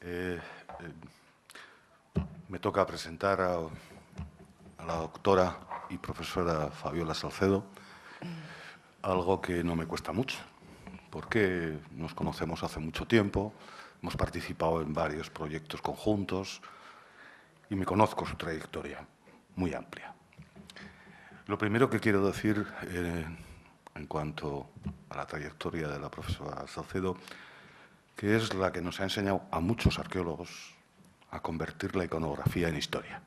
Eh, Me toca presentar a la doctora y profesora Fabiola Salcedo, algo que no me cuesta mucho, porque nos conocemos hace mucho tiempo, hemos participado en varios proyectos conjuntos y me conozco su trayectoria, muy amplia. Lo primero que quiero decir en cuanto a la trayectoria de la profesora Salcedo, que es la que nos ha enseñado a muchos arqueólogos a convertir la iconografía en historia.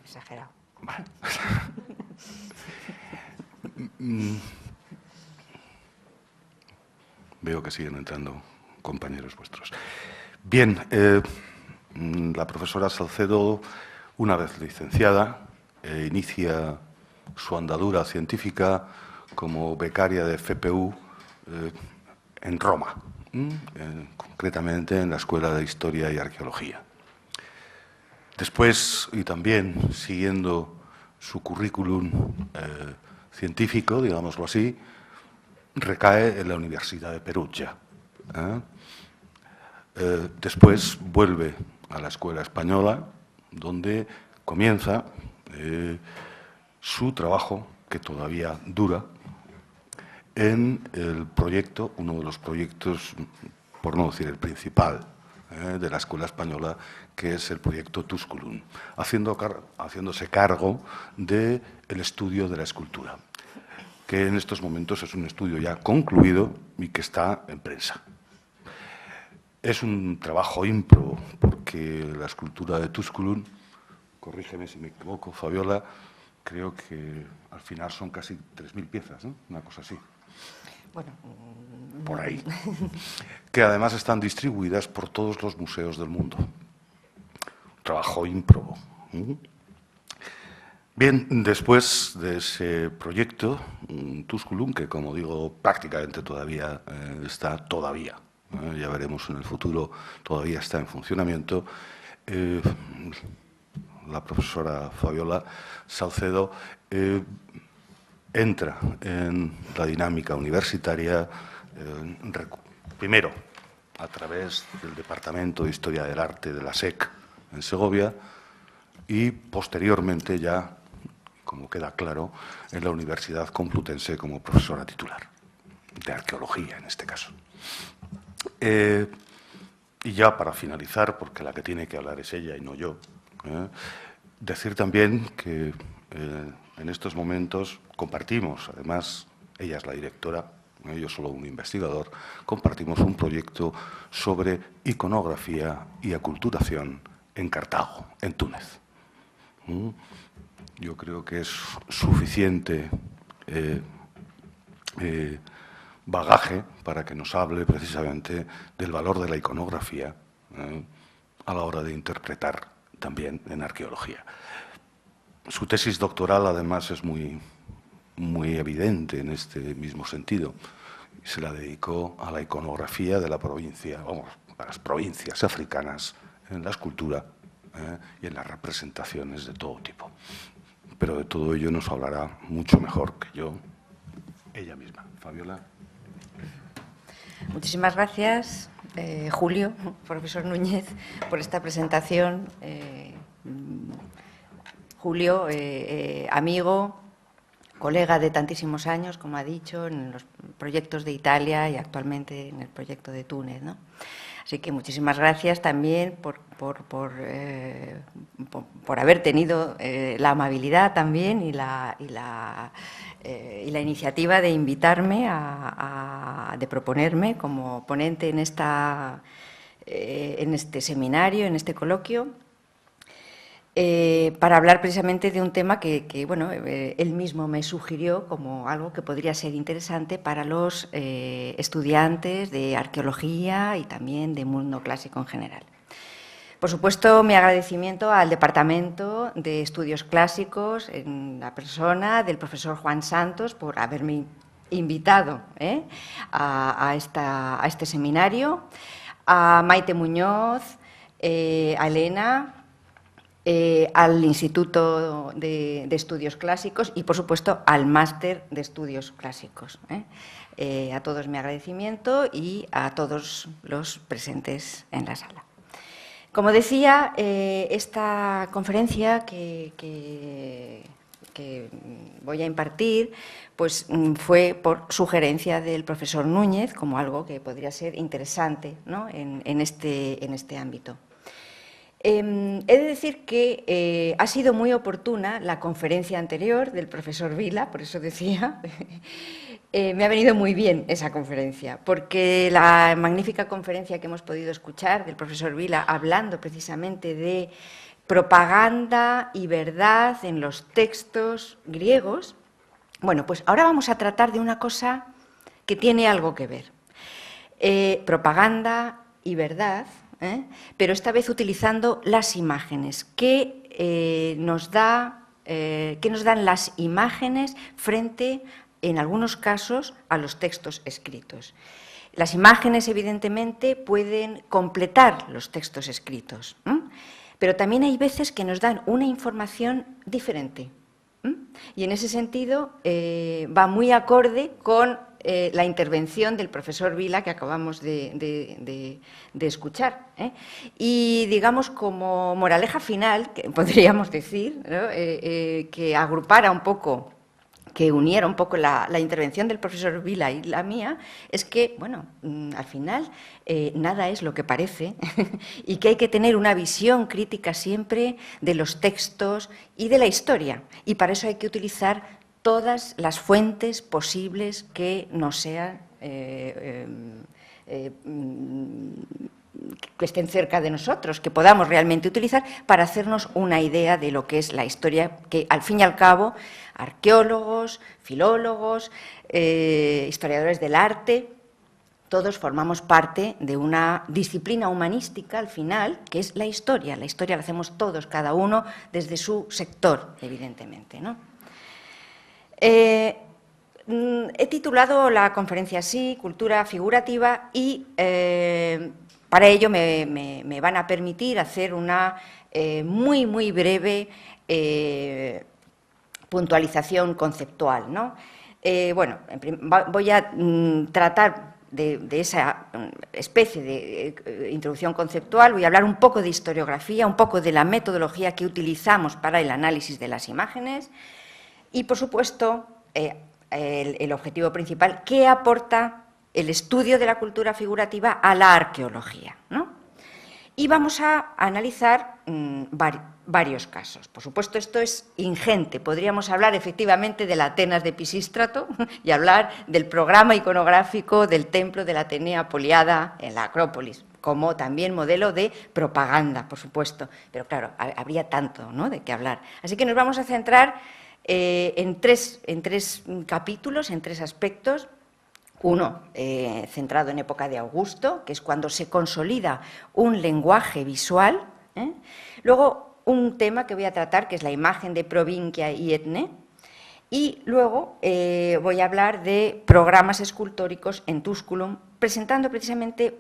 Exagerado. Vale. Veo que siguen entrando compañeros vuestros. Bien, la profesora Salcedo, una vez licenciada, inicia su andadura científica como becaria de FPU en Roma, concretamente en la Escuela de Historia y Arqueología. Después, y también siguiendo su currículum científico, digámoslo así, recae en la Universidad de Perugia. Después vuelve a la Escuela Española, donde comienza su trabajo, que todavía dura, en el proyecto, uno de los proyectos, por no decir el principal, de la Escuela Española, que es el proyecto Tusculum, haciéndose cargo del estudio de la escultura, que en estos momentos es un estudio ya concluido y que está en prensa. Es un trabajo ímprobo, porque la escultura de Tusculum, corrígeme si me equivoco, Fabiola, creo que al final son casi 3.000 piezas, ¿no? Una cosa así. Bueno, por ahí, que además están distribuidas por todos los museos del mundo. Un trabajo ímprobo. Bien, después de ese proyecto, Tusculum, que como digo, prácticamente todavía está, ya veremos en el futuro, todavía está en funcionamiento, la profesora Fabiola Salcedo entra en la dinámica universitaria, primero a través del Departamento de Historia del Arte de la SEC en Segovia y posteriormente ya, como queda claro, en la Universidad Complutense como profesora titular, de arqueología en este caso. Y ya para finalizar, porque la que tiene que hablar es ella y no yo, decir también que en estos momentos compartimos, además, ella es la directora, yo solo un investigador, compartimos un proyecto sobre iconografía y aculturación en Cartago, en Túnez. Yo creo que es suficiente bagaje para que nos hable precisamente del valor de la iconografía a la hora de interpretar también en arqueología. Su tesis doctoral, además, es muy evidente en este mismo sentido. Se la dedicó a la iconografía de la provincia, a las provincias africanas, en la escultura y en las representaciones de todo tipo. Pero de todo ello nos hablará mucho mejor que yo, ella misma. Fabiola. Muchísimas gracias, Julio, profesor Núñez, por esta presentación. Julio, amigo, colega de tantísimos años, como ha dicho, en los proyectos de Italia y actualmente en el proyecto de Túnez, ¿no? Así que muchísimas gracias también por haber tenido la amabilidad también y la iniciativa de invitarme, de proponerme como ponente en este seminario, en este coloquio, para hablar precisamente de un tema que bueno, él mismo me sugirió como algo que podría ser interesante para los estudiantes de arqueología y también de mundo clásico en general. Por supuesto, mi agradecimiento al Departamento de Estudios Clásicos, en la persona del profesor Juan Santos, por haberme invitado a este seminario, a Maite Muñoz, a Elena, al Instituto de Estudios Clásicos y, por supuesto, al Máster de Estudios Clásicos. a todos mi agradecimiento y a todos los presentes en la sala. Como decía, esta conferencia que voy a impartir pues, fue por sugerencia del profesor Núñez como algo que podría ser interesante, ¿no?, en este ámbito. He de decir que ha sido muy oportuna la conferencia anterior del profesor Vila, por eso decía, me ha venido muy bien esa conferencia, porque la magnífica conferencia que hemos podido escuchar del profesor Vila hablando precisamente de propaganda y verdad en los textos griegos, bueno, pues ahora vamos a tratar de una cosa que tiene algo que ver. Propaganda y verdad, pero esta vez utilizando las imágenes. ¿Qué nos dan las imágenes frente, en algunos casos, a los textos escritos? Las imágenes, evidentemente, pueden completar los textos escritos, pero también hay veces que nos dan una información diferente. Y en ese sentido va muy acorde con la intervención del profesor Vila que acabamos de escuchar. Y, digamos, como moraleja final, que podríamos decir, ¿no?, que agrupara un poco, que uniera un poco la intervención del profesor Vila y la mía, es que, bueno, al final nada es lo que parece y que hay que tener una visión crítica siempre de los textos y de la historia. Y para eso hay que utilizar todas las fuentes posibles que nos sean que estén cerca de nosotros, que podamos realmente utilizar para hacernos una idea de lo que es la historia, que al fin y al cabo arqueólogos, filólogos, historiadores del arte, todos formamos parte de una disciplina humanística al final, que es la historia. La historia la hacemos todos, cada uno desde su sector, evidentemente, ¿no? He titulado la conferencia así, Cultura Figurativa, y para ello me van a permitir hacer una muy breve puntualización conceptual, ¿no? Bueno, voy a tratar de esa especie de introducción conceptual, voy a hablar un poco de historiografía, un poco de la metodología que utilizamos para el análisis de las imágenes y, por supuesto, el objetivo principal, ¿qué aporta el estudio de la cultura figurativa a la arqueología, ¿no? Y vamos a analizar varios casos. Por supuesto, esto es ingente. Podríamos hablar efectivamente de la Atenas de Pisístrato y hablar del programa iconográfico del templo de la Atenea Poliada en la Acrópolis, como también modelo de propaganda, por supuesto. Pero claro, habría tanto, ¿no?, de qué hablar. Así que nos vamos a centrar en tres capítulos, en tres aspectos. Uno, centrado en época de Augusto, que es cuando se consolida un lenguaje visual. Luego, un tema que voy a tratar, que es la imagen de Provincia y Etne. Y luego voy a hablar de programas escultóricos en Tusculum, presentando precisamente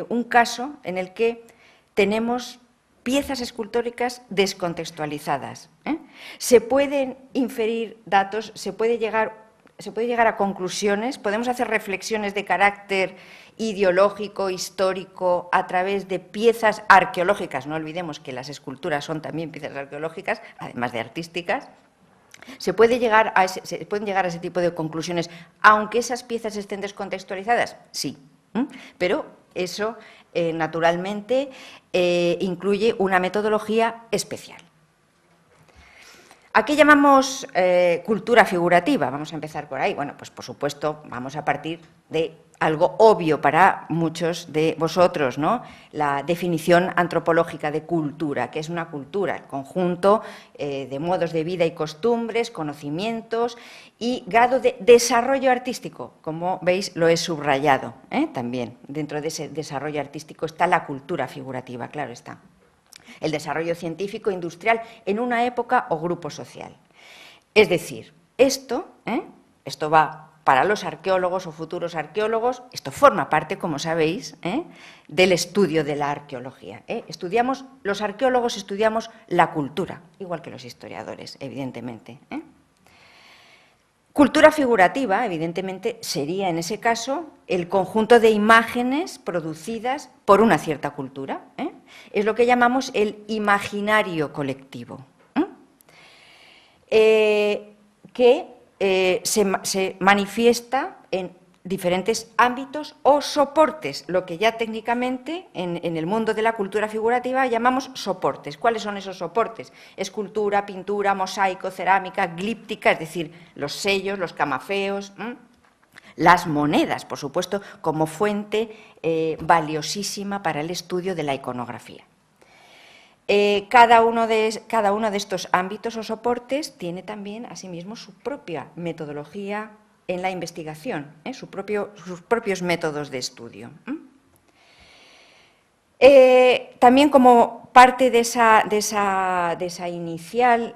un caso en el que tenemos piezas escultóricas descontextualizadas. Se pueden inferir datos, se puede llegar a conclusiones, podemos hacer reflexiones de carácter ideológico, histórico, a través de piezas arqueológicas. No olvidemos que las esculturas son también piezas arqueológicas, además de artísticas. Se pueden llegar a ese tipo de conclusiones, aunque esas piezas estén descontextualizadas, sí, pero eso naturalmente incluye una metodología especial. ¿A qué llamamos cultura figurativa? Vamos a empezar por ahí. Bueno, pues por supuesto vamos a partir de algo obvio para muchos de vosotros, ¿no? La definición antropológica de cultura, que es una cultura, el conjunto de modos de vida y costumbres, conocimientos y grado de desarrollo artístico. Como veis, lo he subrayado también. Dentro de ese desarrollo artístico está la cultura figurativa, claro está. El desarrollo científico industrial en una época o grupo social. Es decir, esto va para los arqueólogos o futuros arqueólogos, esto forma parte, como sabéis, del estudio de la arqueología. Los arqueólogos estudiamos la cultura, igual que los historiadores, evidentemente. Cultura figurativa, evidentemente, sería en ese caso el conjunto de imágenes producidas por una cierta cultura. Es lo que llamamos el imaginario colectivo, que se manifiesta en diferentes ámbitos o soportes, lo que ya técnicamente en el mundo de la cultura figurativa llamamos soportes. ¿Cuáles son esos soportes? Escultura, pintura, mosaico, cerámica, glíptica, es decir, los sellos, los camafeos, las monedas, por supuesto, como fuente valiosísima para el estudio de la iconografía. Cada uno de estos ámbitos o soportes tiene también, asimismo, su propia metodología en la investigación, sus propios métodos de estudio. También como parte de esa inicial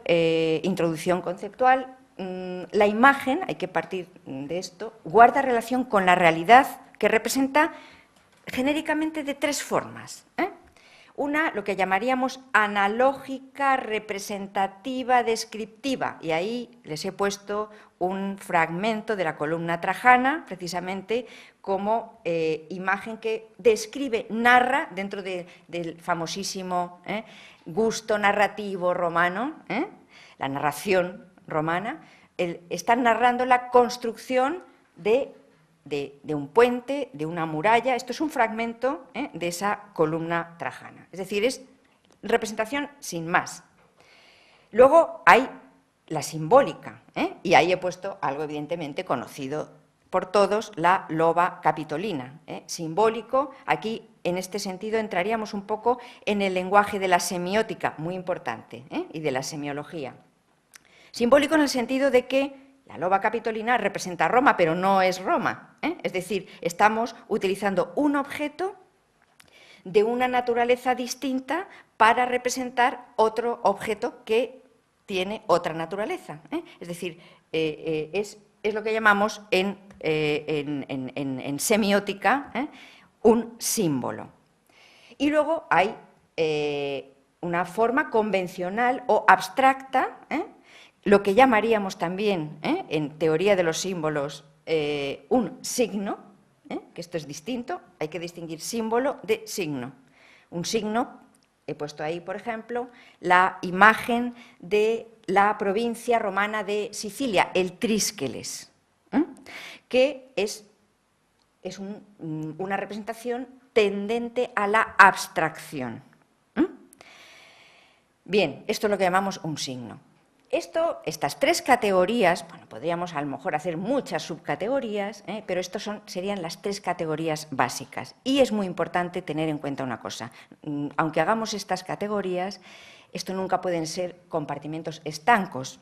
introducción conceptual, la imagen, hay que partir de esto, guarda relación con la realidad que representa genéricamente de tres formas. Una, lo que llamaríamos analógica, representativa, descriptiva, y ahí les he puesto un fragmento de la columna trajana, precisamente como imagen que describe, narra, dentro del famosísimo gusto narrativo romano, la narración romana, están narrando la construcción de un puente, de una muralla. Esto es un fragmento de esa columna trajana. Es decir, es representación sin más. Luego hay la simbólica, y ahí he puesto algo evidentemente conocido por todos, la loba capitolina. Simbólico, aquí en este sentido entraríamos un poco en el lenguaje de la semiótica, muy importante, y de la semiología. Simbólico en el sentido de que la loba capitolina representa Roma, pero no es Roma. Es decir, estamos utilizando un objeto de una naturaleza distinta para representar otro objeto que tiene otra naturaleza. Es decir, es lo que llamamos en semiótica un símbolo. Y luego hay una forma convencional o abstracta, lo que llamaríamos también, en teoría de los símbolos, un signo, que esto es distinto, hay que distinguir símbolo de signo. Un signo, he puesto ahí, por ejemplo, la imagen de la provincia romana de Sicilia, el Trískeles, que es una representación tendente a la abstracción. Bien, esto es lo que llamamos un signo. Estas tres categorías, bueno, podríamos a lo mejor hacer muchas subcategorías, pero estas serían las tres categorías básicas. Y es muy importante tener en cuenta una cosa: aunque hagamos estas categorías, esto nunca pueden ser compartimentos estancos.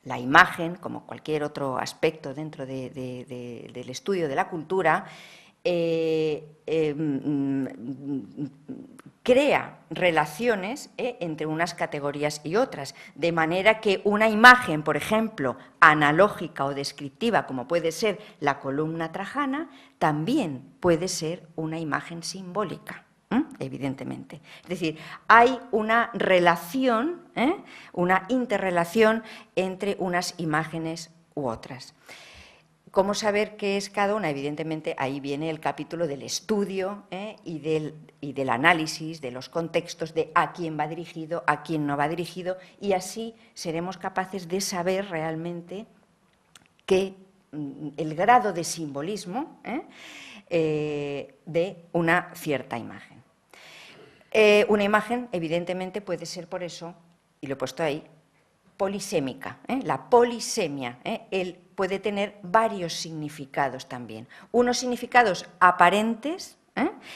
La imagen, como cualquier otro aspecto dentro del estudio de la cultura, crea relaciones entre unas categorías y otras, de manera que una imagen, por ejemplo, analógica o descriptiva, como puede ser la columna trajana, también puede ser una imagen simbólica, evidentemente. Es decir, hay una relación, una interrelación entre unas imágenes u otras. ¿Cómo saber qué es cada una? Evidentemente, ahí viene el capítulo del estudio y del análisis de los contextos, de a quién va dirigido, a quién no va dirigido, y así seremos capaces de saber realmente el grado de simbolismo de una cierta imagen. Una imagen, evidentemente, puede ser por eso, y lo he puesto ahí, polisémica. La polisemia, puede tener varios significados también. Unos significados aparentes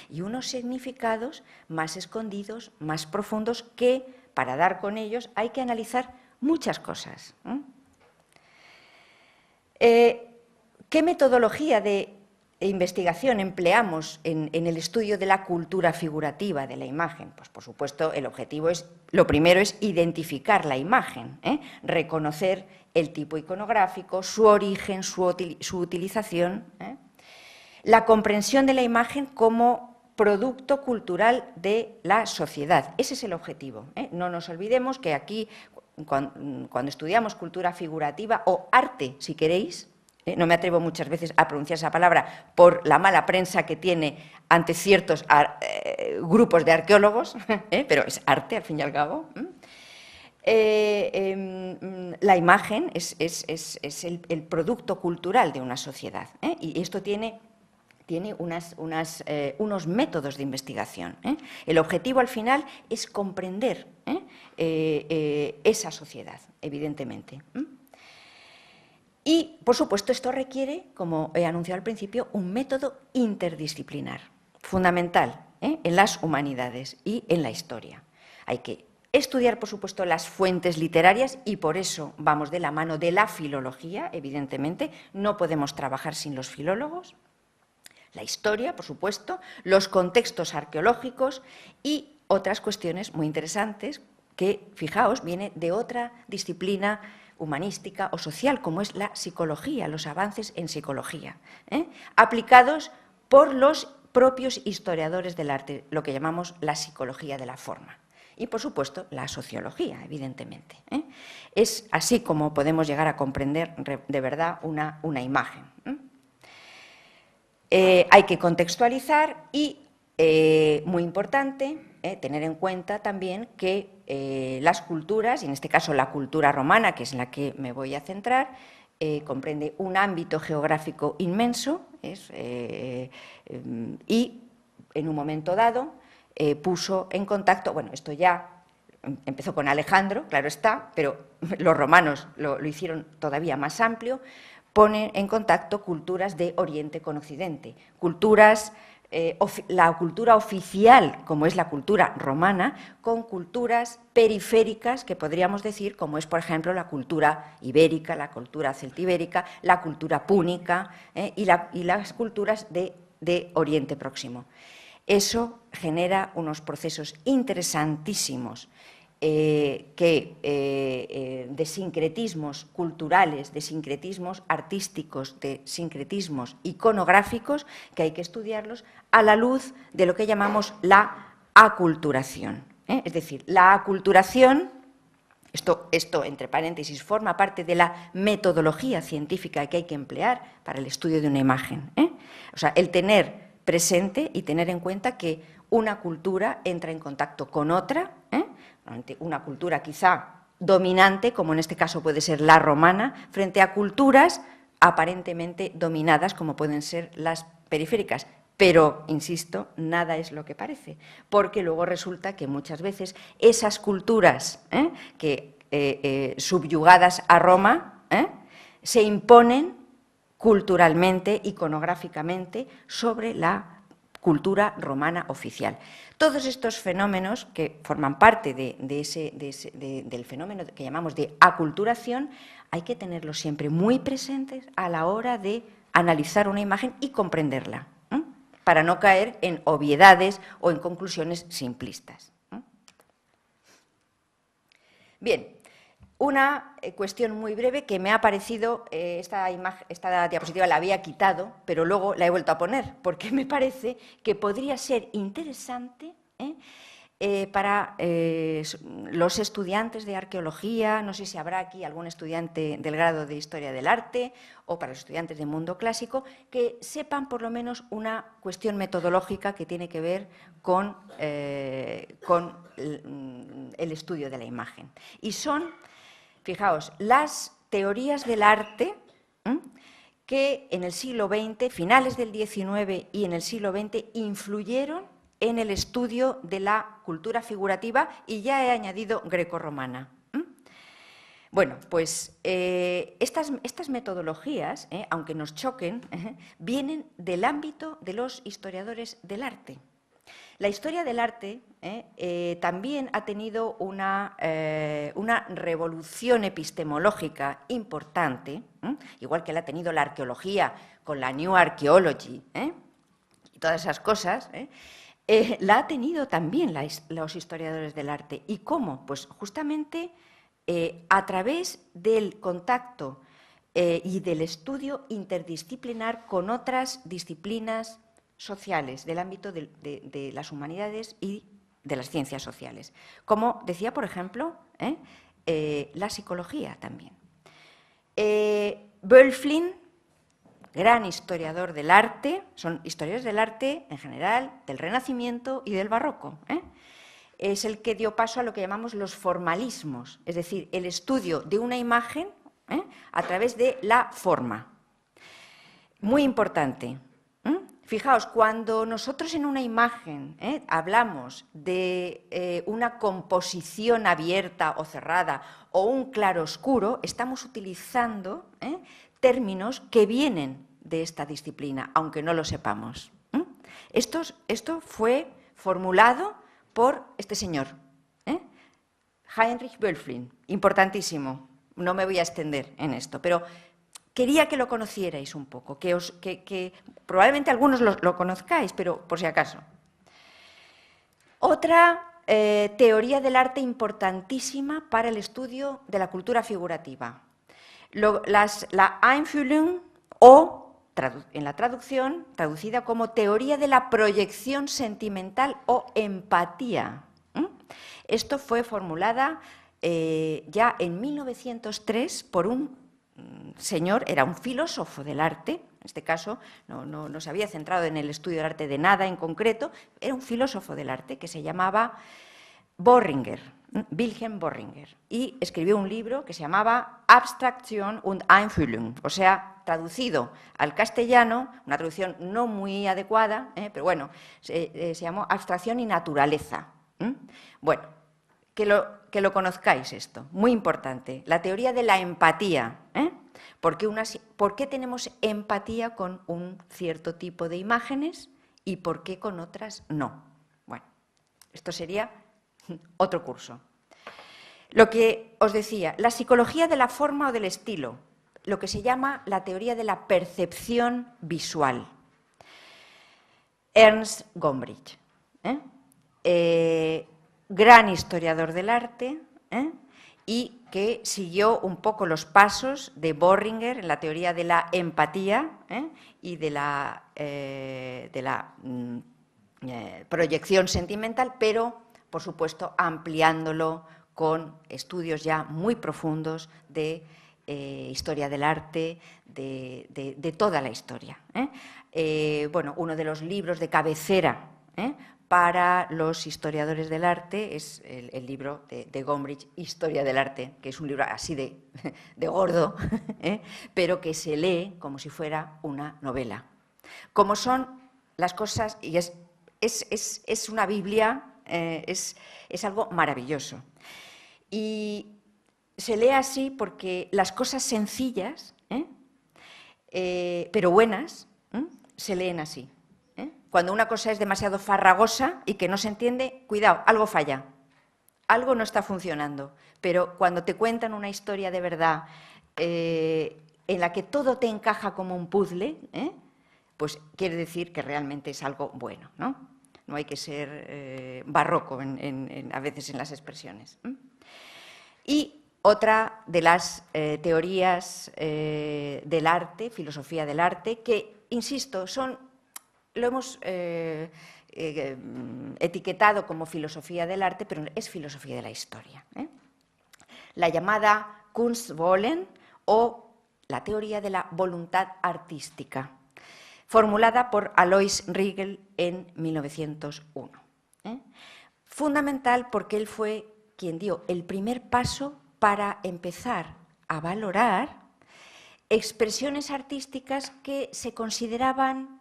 y unos significados más escondidos, más profundos, que para dar con ellos hay que analizar muchas cosas. ¿Qué metodología de investigación empleamos en el estudio de la cultura figurativa de la imagen? Pues, por supuesto, el objetivo lo primero es identificar la imagen, reconocer el tipo iconográfico, su origen, su utilización, la comprensión de la imagen como producto cultural de la sociedad. Ese es el objetivo. No nos olvidemos que aquí cuando estudiamos cultura figurativa o arte, si queréis, no me atrevo muchas veces a pronunciar esa palabra por la mala prensa que tiene ante ciertos grupos de arqueólogos, pero es arte al fin y al cabo. La imagen es el producto cultural de una sociedad, y esto tiene unos métodos de investigación. El objetivo al final es comprender esa sociedad, evidentemente. Y, por supuesto, esto requiere, como he anunciado al principio, un método interdisciplinar, fundamental en las humanidades y en la historia. Hay que estudiar, por supuesto, las fuentes literarias y por eso vamos de la mano de la filología, evidentemente. No podemos trabajar sin los filólogos. La historia, por supuesto, los contextos arqueológicos y otras cuestiones muy interesantes que, fijaos, viene de otra disciplina humanística o social, como es la psicología, los avances en psicología, aplicados por los propios historiadores del arte, lo que llamamos la psicología de la forma. Y, por supuesto, la sociología, evidentemente. Es así como podemos llegar a comprender de verdad una imagen. Hay que contextualizar y, muy importante, tener en cuenta también que las culturas, y en este caso la cultura romana, que es en la que me voy a centrar, comprende un ámbito geográfico inmenso y, en un momento dado, puso en contacto, bueno, esto ya empezó con Alejandro, claro está, pero los romanos lo hicieron todavía más amplio, pone en contacto culturas de Oriente con Occidente, culturas, la cultura oficial, como es la cultura romana, con culturas periféricas, que podríamos decir, como es, por ejemplo, la cultura ibérica, la cultura celtibérica, la cultura púnica y las culturas de Oriente Próximo. Eso genera unos procesos interesantísimos de sincretismos culturales, de sincretismos artísticos, de sincretismos iconográficos, que hay que estudiarlos a la luz de lo que llamamos la aculturación. Es decir, la aculturación, esto entre paréntesis, forma parte de la metodología científica que hay que emplear para el estudio de una imagen. O sea, el tener presente y tener en cuenta que una cultura entra en contacto con otra, una cultura quizá dominante, como en este caso puede ser la romana, frente a culturas aparentemente dominadas, como pueden ser las periféricas. Pero, insisto, nada es lo que parece, porque luego resulta que muchas veces esas culturas que subyugadas a Roma se imponen culturalmente, iconográficamente, sobre la cultura romana oficial. Todos estos fenómenos que forman parte del fenómeno que llamamos de aculturación, hay que tenerlos siempre muy presentes a la hora de analizar una imagen y comprenderla, para no caer en obviedades o en conclusiones simplistas. Bien. Una cuestión muy breve que me ha parecido, esta diapositiva la había quitado, pero luego la he vuelto a poner, porque me parece que podría ser interesante para los estudiantes de arqueología, no sé si habrá aquí algún estudiante del grado de Historia del Arte o para los estudiantes de Mundo Clásico, que sepan por lo menos una cuestión metodológica que tiene que ver con el estudio de la imagen. Y son, fijaos, las teorías del arte que en el siglo XX, finales del XIX y en el siglo XX, influyeron en el estudio de la cultura figurativa, y ya he añadido grecorromana. Bueno, pues estas metodologías, aunque nos choquen, vienen del ámbito de los historiadores del arte. La historia del arte también ha tenido una revolución epistemológica importante, igual que la ha tenido la arqueología con la New Archaeology y todas esas cosas, la ha tenido también los historiadores del arte. ¿Y cómo? Pues justamente a través del contacto y del estudio interdisciplinar con otras disciplinas sociales del ámbito de las humanidades y de las ciencias sociales. Como decía, por ejemplo, la psicología también. Böhlflin, gran historiador del arte, son historiadores del arte en general, del Renacimiento y del Barroco, es el que dio paso a lo que llamamos los formalismos, es decir, el estudio de una imagen a través de la forma. Muy importante. Fijaos, cuando nosotros en una imagen hablamos de una composición abierta o cerrada o un claroscuro, estamos utilizando términos que vienen de esta disciplina, aunque no lo sepamos. Esto fue formulado por este señor, Heinrich Böhlflin, importantísimo. No me voy a extender en esto, pero quería que lo conocierais un poco, que probablemente algunos lo conozcáis, pero por si acaso. Otra teoría del arte importantísima para el estudio de la cultura figurativa. La Einfühlung o, en la traducción, traducida como teoría de la proyección sentimental o empatía. Esto fue formulada ya en 1903 por un señor, era un filósofo del arte, en este caso no se había centrado en el estudio del arte de nada en concreto, era un filósofo del arte que se llamaba Boehringer, Wilhelm Boehringer, y escribió un libro que se llamaba Abstraktion und Einfühlung, o sea, traducido al castellano, una traducción no muy adecuada, pero bueno, se llamó Abstracción y Naturaleza. Bueno, que lo conozcáis esto, muy importante, la teoría de la empatía. ¿Por qué tenemos empatía con un cierto tipo de imágenes y por qué con otras no? Bueno, esto sería otro curso. Lo que os decía, la psicología de la forma o del estilo, lo que se llama la teoría de la percepción visual. Ernst Gombrich, gran historiador del arte, y que siguió un poco los pasos de Boehringer en la teoría de la empatía y de la proyección sentimental, pero, por supuesto, ampliándolo con estudios ya muy profundos de historia del arte, de toda la historia. Bueno, uno de los libros de cabecera para los historiadores del arte es el libro de Gombrich, Historia del arte, que es un libro así de gordo, pero que se lee como si fuera una novela. Como son las cosas, y es una Biblia, es algo maravilloso. Y se lee así porque las cosas sencillas, pero buenas, se leen así. Cuando una cosa es demasiado farragosa y que no se entiende, cuidado, algo falla, algo no está funcionando. Pero cuando te cuentan una historia de verdad en la que todo te encaja como un puzzle, pues quiere decir que realmente es algo bueno, ¿no? No hay que ser barroco a veces en las expresiones. Y otra de las teorías del arte, filosofía del arte, que, insisto, lo hemos etiquetado como filosofía del arte, pero es filosofía de la historia. La llamada Kunstwollen o la teoría de la voluntad artística, formulada por Alois Riegel en 1901. Fundamental porque él fue quien dio el primer paso para empezar a valorar expresiones artísticas que se consideraban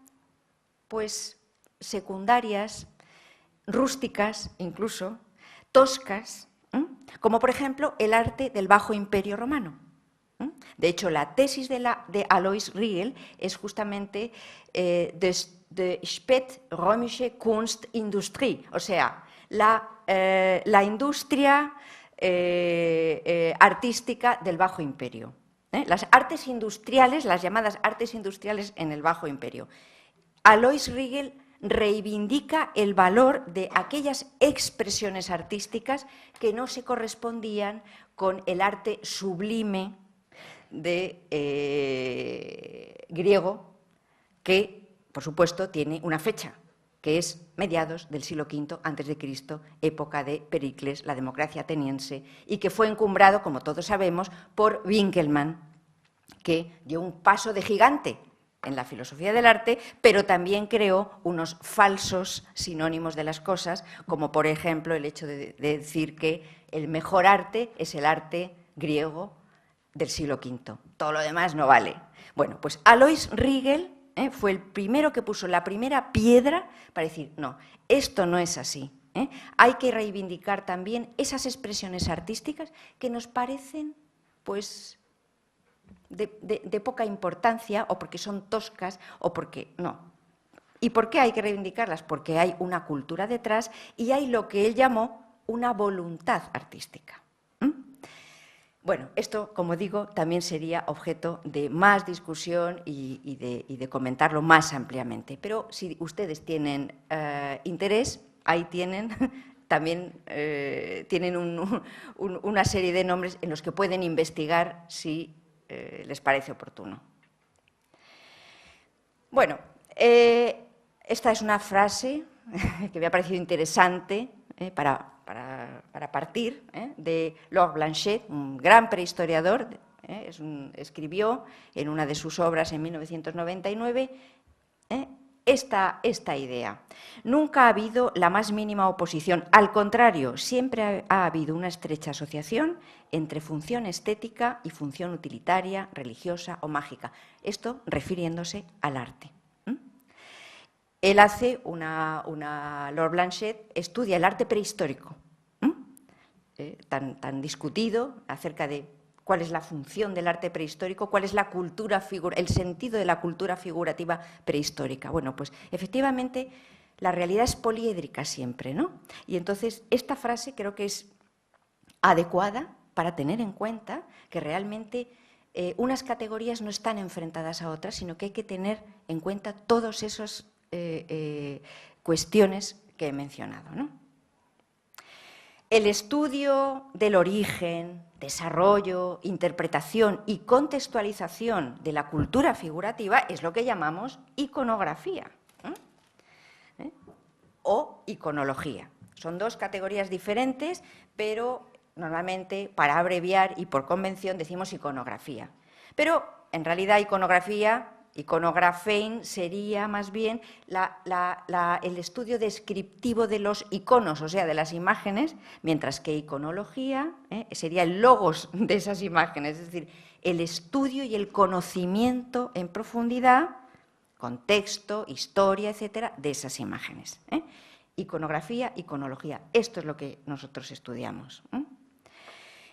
pues secundarias, rústicas incluso, toscas, como por ejemplo el arte del Bajo Imperio Romano. De hecho, la tesis de Alois Riegel es justamente de spätrömische Kunstindustrie, o sea, la industria artística del Bajo Imperio. Las artes industriales, las llamadas artes industriales en el Bajo Imperio. Alois Riegel reivindica el valor de aquellas expresiones artísticas que no se correspondían con el arte sublime griego, que, por supuesto, tiene una fecha, que que es mediados del siglo V a.C., época de Pericles, la democracia ateniense, y que fue encumbrado, como todos sabemos, por Winckelmann, que dio un paso de gigante en la filosofía del arte, pero también creó unos falsos sinónimos de las cosas, como por ejemplo el hecho de decir que el mejor arte es el arte griego del siglo V. Todo lo demás no vale. Bueno, pues Alois Riegel fue el primero que puso la primera piedra para decir, no, esto no es así. Hay que reivindicar también esas expresiones artísticas que nos parecen, pues, de poca importancia, o porque son toscas, o porque no. ¿Y por qué hay que reivindicarlas? Porque hay una cultura detrás y hay lo que él llamó una voluntad artística. Bueno, esto, como digo, también sería objeto de más discusión y de comentarlo más ampliamente. Pero si ustedes tienen interés, ahí tienen, también tienen una serie de nombres en los que pueden investigar si les parece oportuno. Bueno, esta es una frase que me ha parecido interesante para partir, de Laure Blanchet, un gran prehistoriador. Escribió en una de sus obras en 1999 esta idea. Nunca ha habido la más mínima oposición, al contrario, siempre ha habido una estrecha asociación entre función estética y función utilitaria, religiosa o mágica. Esto refiriéndose al arte. Él hace Laure Blanchet estudia el arte prehistórico, tan discutido acerca de cuál es la función del arte prehistórico, cuál es la cultura el sentido de la cultura figurativa prehistórica. Bueno, pues efectivamente la realidad es poliédrica siempre, ¿no? Y entonces esta frase creo que es adecuada para tener en cuenta que realmente unas categorías no están enfrentadas a otras, sino que hay que tener en cuenta todas esas cuestiones que he mencionado, ¿no? El estudio del origen, desarrollo, interpretación y contextualización de la cultura figurativa es lo que llamamos iconografía o iconología. Son dos categorías diferentes, pero normalmente para abreviar y por convención decimos iconografía. Pero en realidad iconografein sería más bien el estudio descriptivo de los iconos, o sea, de las imágenes, mientras que iconología sería el logos de esas imágenes, es decir, el estudio y el conocimiento en profundidad, contexto, historia, etcétera, de esas imágenes. Iconografía, iconología, esto es lo que nosotros estudiamos.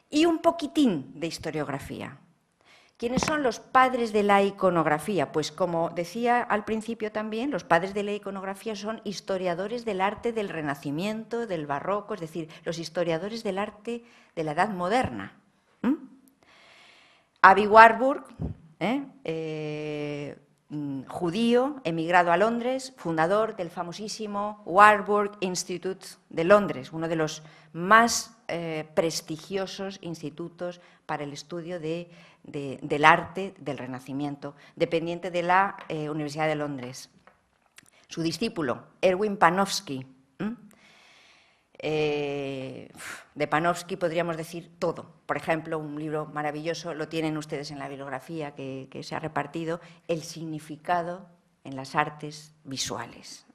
Y un poquitín de historiografía. ¿Quiénes son los padres de la iconografía? Pues como decía al principio también, los padres de la iconografía son historiadores del arte del Renacimiento, del Barroco, es decir, los historiadores del arte de la Edad Moderna. Avi Warburg, judío, emigrado a Londres, fundador del famosísimo Warburg Institute de Londres, uno de los más prestigiosos institutos para el estudio del arte del Renacimiento, dependiente de la Universidad de Londres. Su discípulo, Erwin Panofsky. De Panofsky podríamos decir todo. Por ejemplo, un libro maravilloso, lo tienen ustedes en la bibliografía que se ha repartido, El significado en las artes visuales.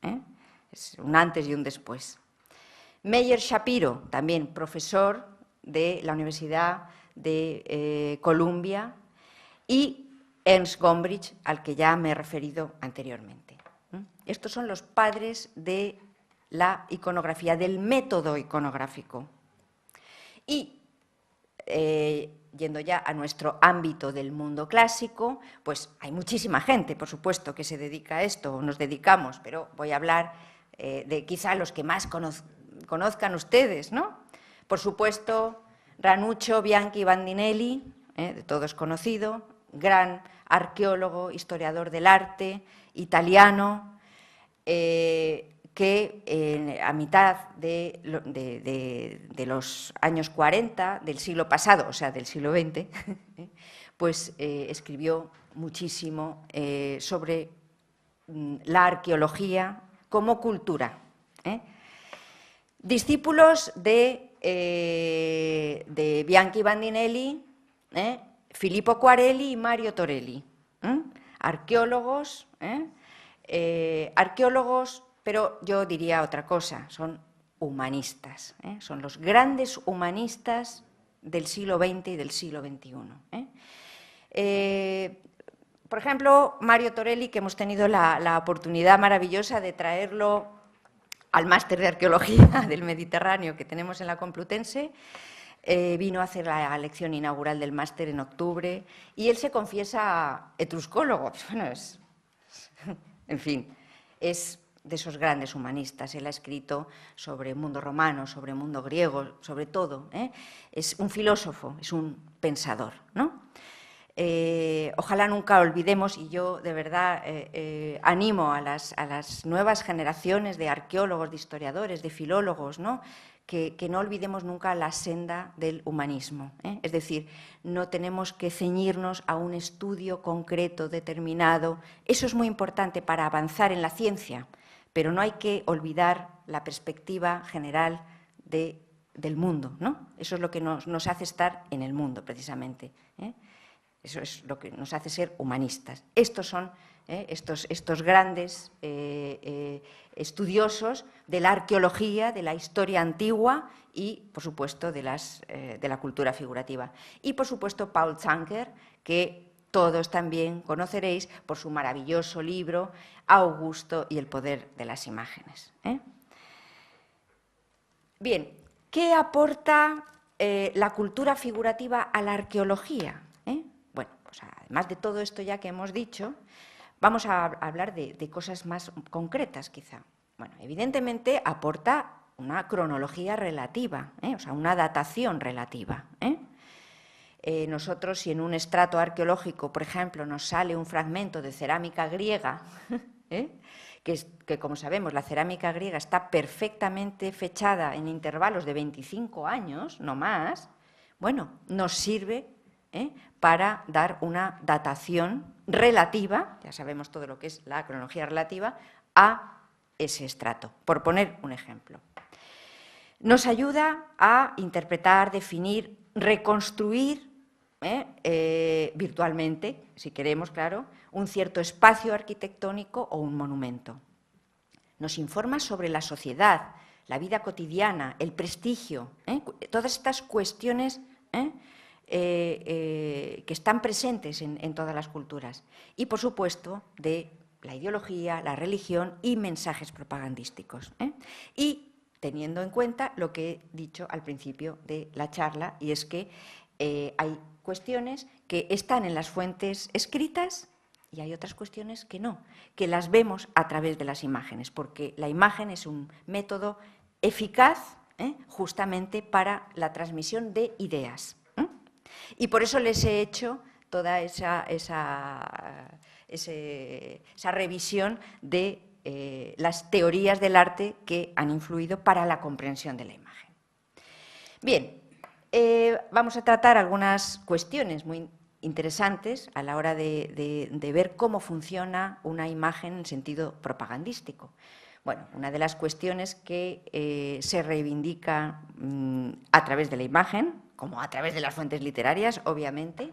Es un antes y un después. Meyer Shapiro, también profesor de la Universidad de Columbia, y Ernst Gombrich, al que ya me he referido anteriormente. Estos son los padres de la iconografía, del método iconográfico. Y, yendo ya a nuestro ámbito del mundo clásico, pues hay muchísima gente, por supuesto, que se dedica a esto, o nos dedicamos, pero voy a hablar de quizá los que más conozcan ustedes, ¿no? Por supuesto, Ranuccio Bianchi Bandinelli, de todos conocido, gran arqueólogo, historiador del arte, italiano, que a mitad de los años 40 del siglo pasado, o sea, del siglo XX, pues escribió muchísimo sobre la arqueología como cultura. Discípulos de Bianchi Bandinelli, Filippo Quarelli y Mario Torelli. Arqueólogos, arqueólogos, pero yo diría otra cosa, son humanistas, son los grandes humanistas del siglo XX y del siglo XXI. Por ejemplo, Mario Torelli, que hemos tenido la oportunidad maravillosa de traerlo al máster de arqueología del Mediterráneo que tenemos en la Complutense, vino a hacer la lección inaugural del máster en octubre y él se confiesa etruscólogo. Bueno, en fin, es de esos grandes humanistas. Él ha escrito sobre mundo romano, sobre mundo griego, sobre todo. Es un filósofo, es un pensador, ¿no? Ojalá nunca olvidemos, y yo de verdad animo a las nuevas generaciones de arqueólogos, de historiadores, de filólogos, ¿no? Que no olvidemos nunca la senda del humanismo. Es decir, no tenemos que ceñirnos a un estudio concreto, determinado. Eso es muy importante para avanzar en la ciencia, pero no hay que olvidar la perspectiva general del mundo, ¿no? Eso es lo que nos hace estar en el mundo, precisamente. Eso es lo que nos hace ser humanistas. Estos son estos grandes estudiosos de la arqueología, de la historia antigua y, por supuesto, de la cultura figurativa. Y, por supuesto, Paul Zanker, que todos también conoceréis por su maravilloso libro Augusto y el poder de las imágenes. Bien, ¿qué aporta la cultura figurativa a la arqueología? Bueno, pues además de todo esto ya que hemos dicho, vamos a hablar de cosas más concretas, quizá. Bueno, evidentemente aporta una cronología relativa, o sea, una datación relativa. Nosotros, si en un estrato arqueológico, por ejemplo, nos sale un fragmento de cerámica griega, que como sabemos, la cerámica griega está perfectamente fechada en intervalos de 25 años, no más, bueno, nos sirve para dar una datación relativa, ya sabemos todo lo que es la cronología relativa, a ese estrato, por poner un ejemplo. Nos ayuda a interpretar, definir, reconstruir virtualmente, si queremos, claro, un cierto espacio arquitectónico o un monumento. Nos informa sobre la sociedad, la vida cotidiana, el prestigio, todas estas cuestiones que están presentes en todas las culturas. Y, por supuesto, de la ideología, la religión y mensajes propagandísticos. Y teniendo en cuenta lo que he dicho al principio de la charla, y es que hay cuestiones que están en las fuentes escritas y hay otras cuestiones que no, que las vemos a través de las imágenes, porque la imagen es un método eficaz justamente para la transmisión de ideas. Y por eso les he hecho toda esa revisión de las teorías del arte que han influido para la comprensión de la imagen. Bien, vamos a tratar algunas cuestiones muy interesantes a la hora de ver cómo funciona una imagen en sentido propagandístico. Bueno, una de las cuestiones que se reivindica a través de la imagen, como a través de las fuentes literarias, obviamente,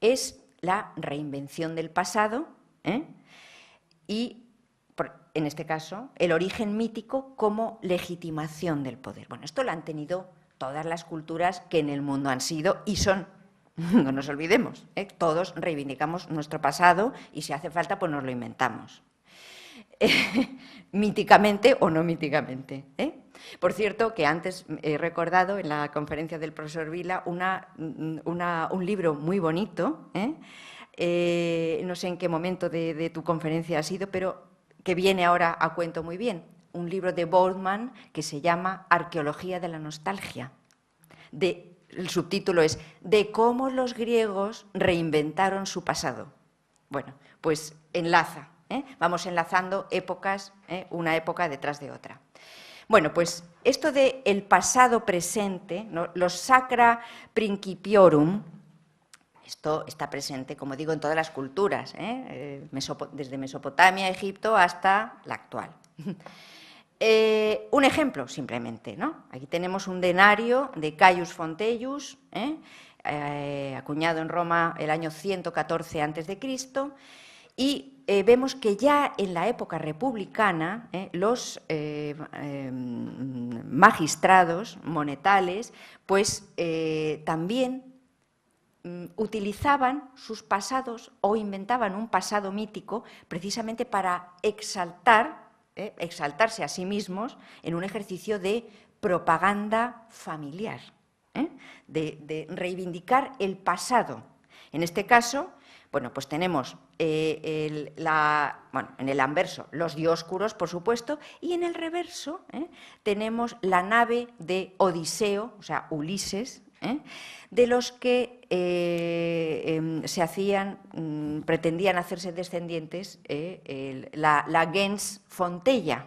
es la reinvención del pasado y, en este caso, el origen mítico como legitimación del poder. Bueno, esto lo han tenido todas las culturas que en el mundo han sido y son, no nos olvidemos, todos reivindicamos nuestro pasado y si hace falta, pues nos lo inventamos. Míticamente o no míticamente. Por cierto, que antes he recordado en la conferencia del profesor Vila un libro muy bonito, no sé en qué momento de tu conferencia ha sido, pero que viene ahora a cuento muy bien, un libro de Boardman que se llama Arqueología de la nostalgia. El subtítulo es «De cómo los griegos reinventaron su pasado». Bueno, pues enlaza. Vamos enlazando épocas, una época detrás de otra. Bueno, pues esto de el pasado presente, ¿no? Los sacra principiorum, esto está presente, como digo, en todas las culturas, desde Mesopotamia, Egipto, hasta la actual. Un ejemplo, simplemente, ¿no? Aquí tenemos un denario de Caius Fonteius, acuñado en Roma el año 114 a.C., y vemos que ya en la época republicana los magistrados monetales pues, también utilizaban sus pasados o inventaban un pasado mítico precisamente para exaltarse a sí mismos en un ejercicio de propaganda familiar, de reivindicar el pasado. En este caso, bueno, pues tenemos en el anverso los Dioscuros, por supuesto, y en el reverso tenemos la nave de Odiseo, o sea, Ulises, de los que pretendían hacerse descendientes la gens Fontella.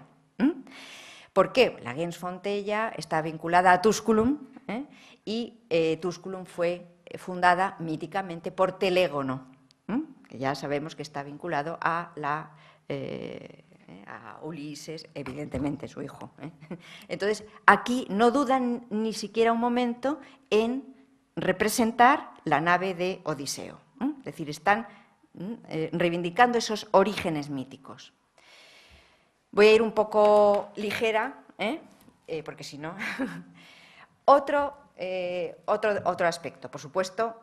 ¿Por qué? La gens Fontella está vinculada a Tusculum y Tusculum fue fundada míticamente por Telégono, que ya sabemos que está vinculado a Ulises, evidentemente su hijo. Entonces, aquí no dudan ni siquiera un momento en representar la nave de Odiseo. Es decir, están reivindicando esos orígenes míticos. Voy a ir un poco ligera, porque si no... Otro aspecto, por supuesto,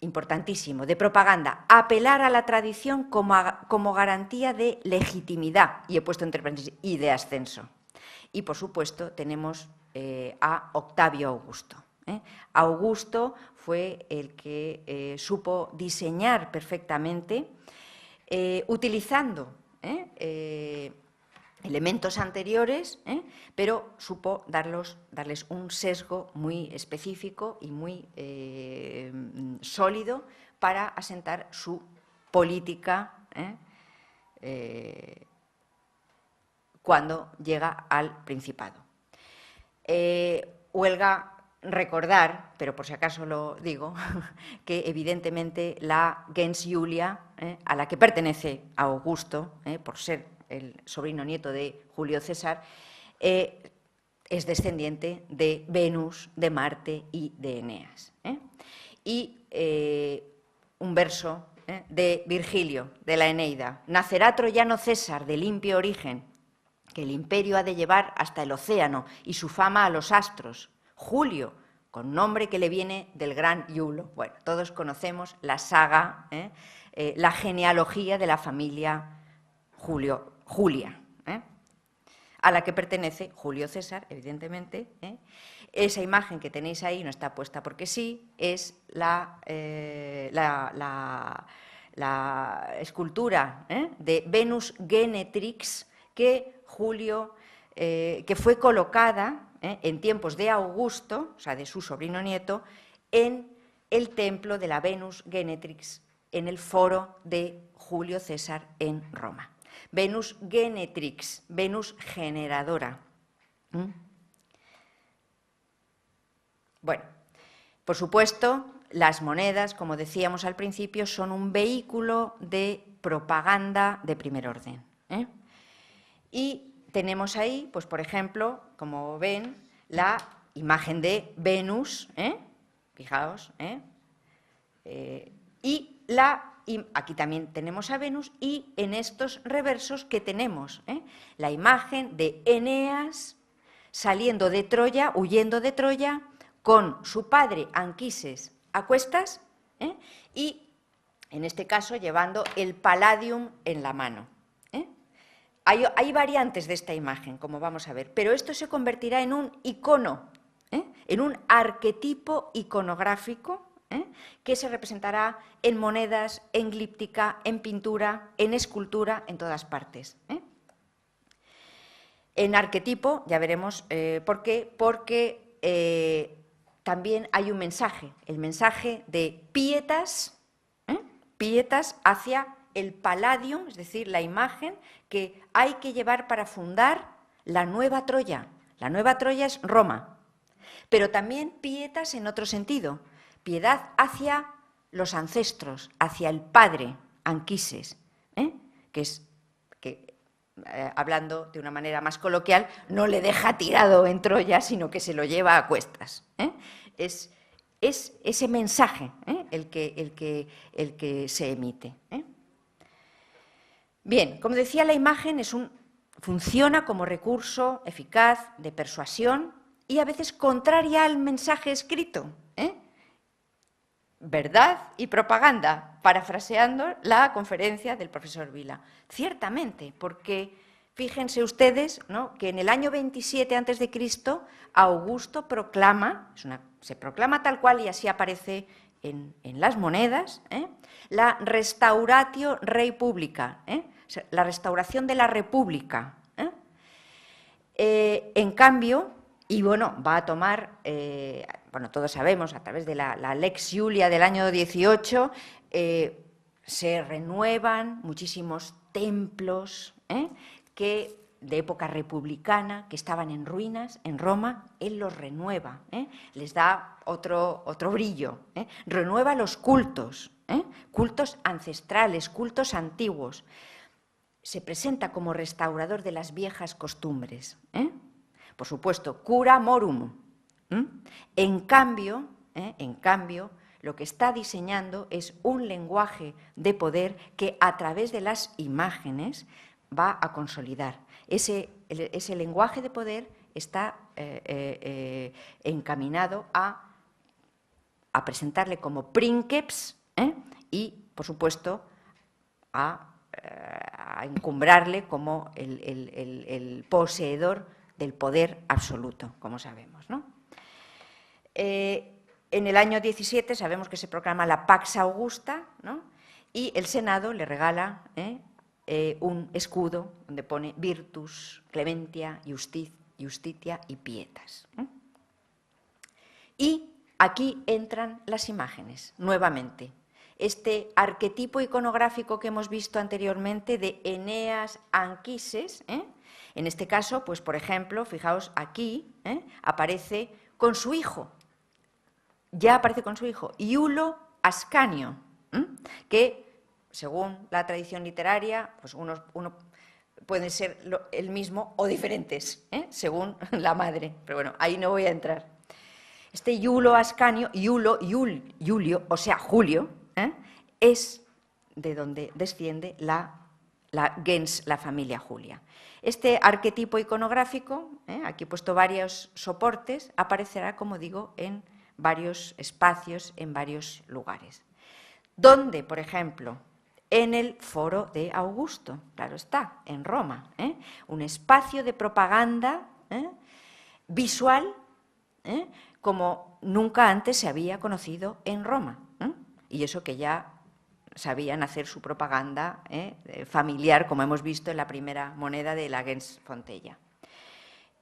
importantísimo, de propaganda, apelar a la tradición como garantía de legitimidad, y he puesto entre paréntesis, y de ascenso. Y, por supuesto, tenemos a Octavio Augusto. Augusto fue el que supo diseñar perfectamente, utilizando elementos anteriores, pero supo darles un sesgo muy específico y muy sólido para asentar su política cuando llega al Principado. Huelga recordar, pero por si acaso lo digo, que evidentemente la gens Iulia, a la que pertenece Augusto, por ser el sobrino nieto de Julio César, es descendiente de Venus, de Marte y de Eneas. Y un verso de Virgilio, de la Eneida: nacerá troyano César de limpio origen, que el imperio ha de llevar hasta el océano y su fama a los astros. Julio, con nombre que le viene del gran Iulo. Bueno, todos conocemos la saga, la genealogía de la familia Julia, a la que pertenece Julio César, evidentemente. Esa imagen que tenéis ahí no está puesta porque sí, es la escultura de Venus Genetrix que fue colocada en tiempos de Augusto, o sea, de su sobrino nieto, en el templo de la Venus Genetrix, en el foro de Julio César en Roma. Venus Genetrix, Venus generadora. Bueno, por supuesto, las monedas, como decíamos al principio, son un vehículo de propaganda de primer orden. Y tenemos ahí, pues por ejemplo, como ven, la imagen de Venus, fijaos, y aquí también tenemos a Venus, y en estos reversos que tenemos la imagen de Eneas saliendo de Troya, huyendo de Troya, con su padre Anquises a cuestas, y en este caso llevando el Palladium en la mano. Hay variantes de esta imagen, como vamos a ver, pero esto se convertirá en un icono, en un arquetipo iconográfico, que se representará en monedas, en glíptica, en pintura, en escultura, en todas partes. En arquetipo, ya veremos por qué, porque también hay un mensaje, el mensaje de pietas, pietas hacia el Palladium, es decir, la imagen que hay que llevar para fundar la nueva Troya. La nueva Troya es Roma, pero también pietas en otro sentido, piedad hacia los ancestros, hacia el padre Anquises, que hablando de una manera más coloquial, no le deja tirado en Troya, sino que se lo lleva a cuestas. Es ese mensaje el que se emite. Bien, como decía, la imagen funciona como recurso eficaz de persuasión y a veces contraria al mensaje escrito. Verdad y propaganda, parafraseando la conferencia del profesor Vila. Ciertamente, porque fíjense ustedes, ¿no?, que en el año 27 a.C. Augusto proclama, se proclama tal cual y así aparece en las monedas, la restauratio rei publica, la restauración de la república. En cambio, y bueno, va a tomar, bueno, todos sabemos, a través de la Lex Julia del año 18, se renuevan muchísimos templos que de época republicana, que estaban en ruinas en Roma. Él los renueva, les da otro brillo, renueva los cultos, cultos ancestrales, cultos antiguos. Se presenta como restaurador de las viejas costumbres. Por supuesto, cura morum. En cambio, lo que está diseñando es un lenguaje de poder que a través de las imágenes va a consolidar. Ese lenguaje de poder está encaminado a presentarle como princeps y, por supuesto, a encumbrarle como el poseedor del poder absoluto, como sabemos, ¿no? En el año 17 sabemos que se proclama la Pax Augusta, ¿no?, y el Senado le regala un escudo donde pone Virtus, Clementia, Justitia y Pietas. Y aquí entran las imágenes, nuevamente. Este arquetipo iconográfico que hemos visto anteriormente de Eneas Anquises, en este caso, pues por ejemplo, fijaos aquí, aparece con su hijo, ya aparece con su hijo, Iulo Ascanio, que según la tradición literaria, pues uno pueden ser el mismo o diferentes, según la madre, pero bueno, ahí no voy a entrar. Este Iulo Ascanio, Julio, o sea, Julio, es de donde desciende la gens, la familia Julia. Este arquetipo iconográfico, aquí he puesto varios soportes, aparecerá, como digo, en varios espacios, en varios lugares. ¿Dónde, por ejemplo? En el Foro de Augusto, claro está, en Roma. Un espacio de propaganda visual como nunca antes se había conocido en Roma. Y eso que ya sabían hacer su propaganda familiar, como hemos visto en la primera moneda de la gens Fontella.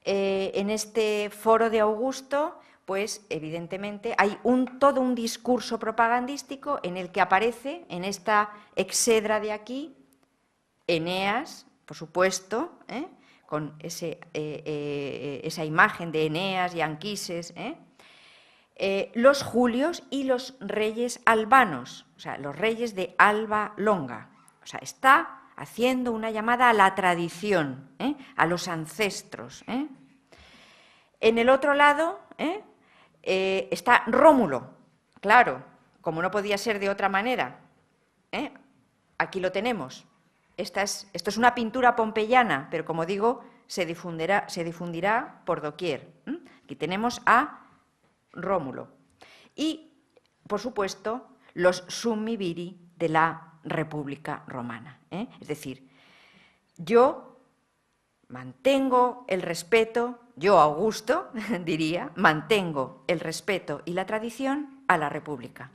En este Foro de Augusto, pues evidentemente hay todo un discurso propagandístico en el que aparece, en esta exedra de aquí, Eneas, por supuesto, con esa imagen de Eneas y Anquises, los Julios y los reyes albanos, o sea, los reyes de Alba Longa. O sea, está haciendo una llamada a la tradición, a los ancestros. En el otro lado está Rómulo, claro, como no podía ser de otra manera. Aquí lo tenemos. Esto es una pintura pompeyana, pero como digo, se difundirá por doquier. Aquí tenemos a Rómulo. Y, por supuesto, los summi viri de la República Romana. Es decir, yo mantengo el respeto, yo, Augusto, diría, mantengo el respeto y la tradición a la República.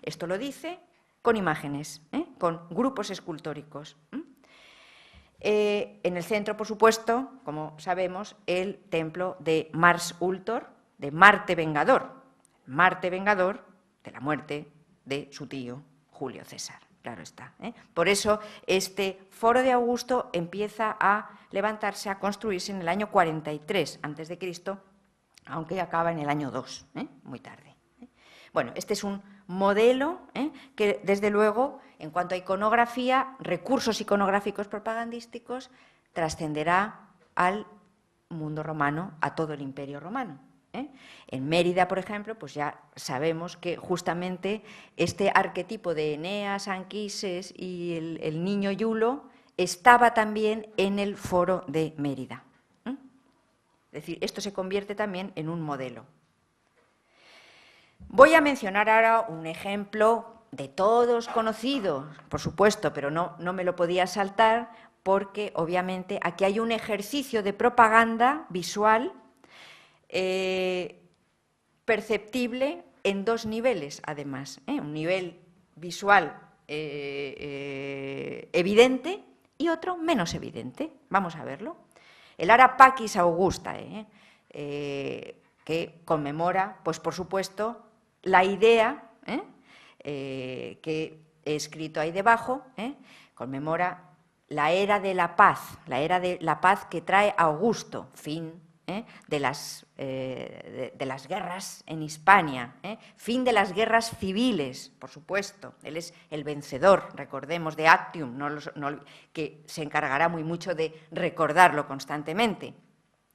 Esto lo dice con imágenes, con grupos escultóricos. En el centro, por supuesto, como sabemos, el templo de Mars Ultor, de Marte Vengador de la muerte de su tío Julio César, claro está. Por eso este Foro de Augusto empieza a levantarse, a construirse en el año 43 a.C., aunque acaba en el año 2, muy tarde. Bueno, este es un modelo que, desde luego, en cuanto a iconografía, recursos iconográficos propagandísticos, trascenderá al mundo romano, a todo el Imperio Romano. En Mérida, por ejemplo, pues ya sabemos que justamente este arquetipo de Eneas, Anquises y el niño Iulo estaba también en el foro de Mérida. Es decir, esto se convierte también en un modelo. Voy a mencionar ahora un ejemplo de todos conocidos, por supuesto, pero no me lo podía saltar porque obviamente aquí hay un ejercicio de propaganda visual perceptible en dos niveles, además. Un nivel visual evidente y otro menos evidente. Vamos a verlo. El Ara Pacis Augusta, que conmemora, pues por supuesto, la idea que he escrito ahí debajo, conmemora la era de la paz que trae Augusto, fin de las guerras en Hispania, fin de las guerras civiles, por supuesto. Él es el vencedor, recordemos, de Actium, que se encargará muy mucho de recordarlo constantemente,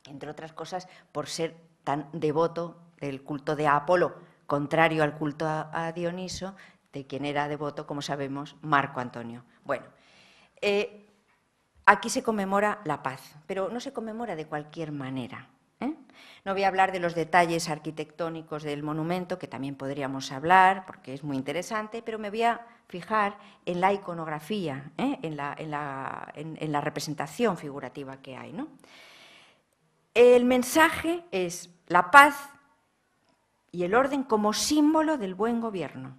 entre otras cosas por ser tan devoto del culto de Apolo, contrario al culto a Dioniso, de quien era devoto, como sabemos, Marco Antonio. Bueno, aquí se conmemora la paz, pero no se conmemora de cualquier manera. No voy a hablar de los detalles arquitectónicos del monumento, que también podríamos hablar, porque es muy interesante, pero me voy a fijar en la iconografía, en la representación figurativa que hay, ¿no? El mensaje es la paz y el orden como símbolo del buen gobierno.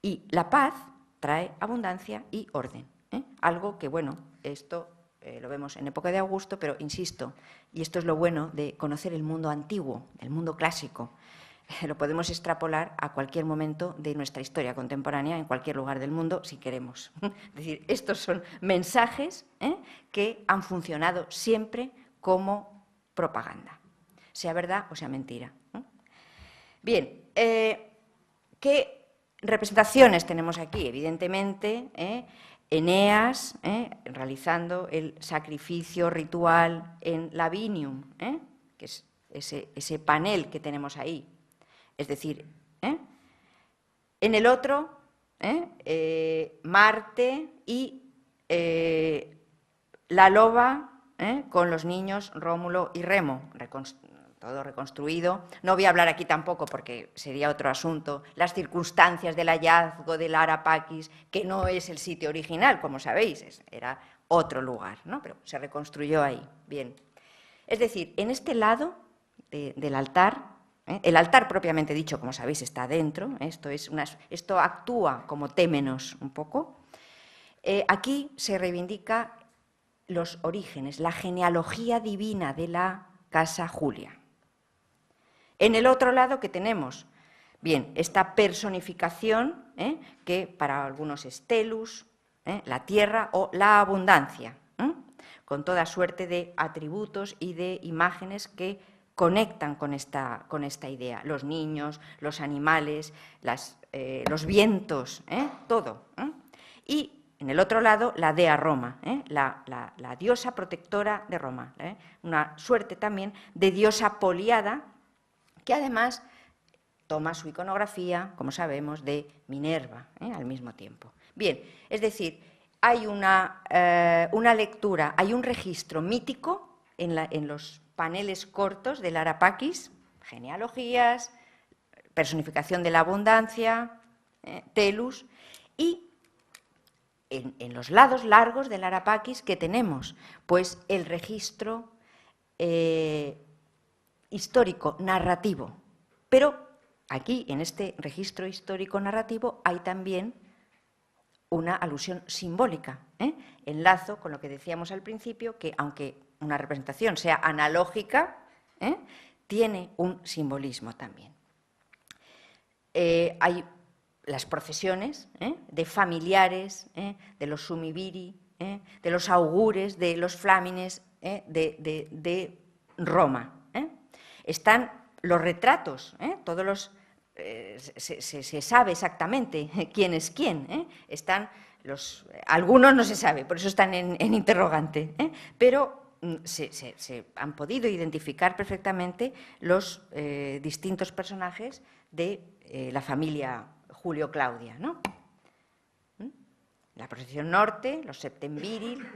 Y la paz trae abundancia y orden. Algo que, bueno, esto lo vemos en época de Augusto, pero insisto, y esto es lo bueno de conocer el mundo antiguo, el mundo clásico, lo podemos extrapolar a cualquier momento de nuestra historia contemporánea, en cualquier lugar del mundo, si queremos. Es decir, estos son mensajes que han funcionado siempre como propaganda, sea verdad o sea mentira. Bien, ¿qué representaciones tenemos aquí? Evidentemente, Eneas realizando el sacrificio ritual en Lavinium, que es ese panel que tenemos ahí. Es decir, en el otro, Marte y la loba con los niños Rómulo y Remo, todo reconstruido. No voy a hablar aquí tampoco porque sería otro asunto, las circunstancias del hallazgo del Ara Pacis, que no es el sitio original, como sabéis, era otro lugar, ¿no? Pero se reconstruyó ahí. Bien. Es decir, en este lado del altar, el altar propiamente dicho, como sabéis, está dentro, esto actúa como témenos un poco. Aquí se reivindica los orígenes, la genealogía divina de la Casa Julia. En el otro lado, ¿qué tenemos? Bien, esta personificación, que para algunos es Telus, la tierra o la abundancia, con toda suerte de atributos y de imágenes que conectan con esta idea. Los niños, los animales, los vientos, todo. Y en el otro lado, la dea Roma, la diosa protectora de Roma. Una suerte también de diosa poliada, que además toma su iconografía, como sabemos, de Minerva, al mismo tiempo. Bien, es decir, hay una lectura, hay un registro mítico en los paneles cortos del Ara Pacis, genealogías, personificación de la abundancia, Telus, y en los lados largos del Ara Pacis, ¿qué tenemos? Pues el registro histórico, narrativo. Pero aquí, en este registro histórico narrativo, hay también una alusión simbólica. Enlazo con lo que decíamos al principio, que aunque una representación sea analógica, tiene un simbolismo también. Hay las procesiones de familiares, de los sumiviri, de los augures, de los flamines de Roma. Están los retratos, todos los se sabe exactamente quién es quién. Están Algunos no se sabe, por eso están en interrogante, pero se han podido identificar perfectamente los distintos personajes de la familia Julio-Claudia, ¿no? La procesión norte, los septemviril,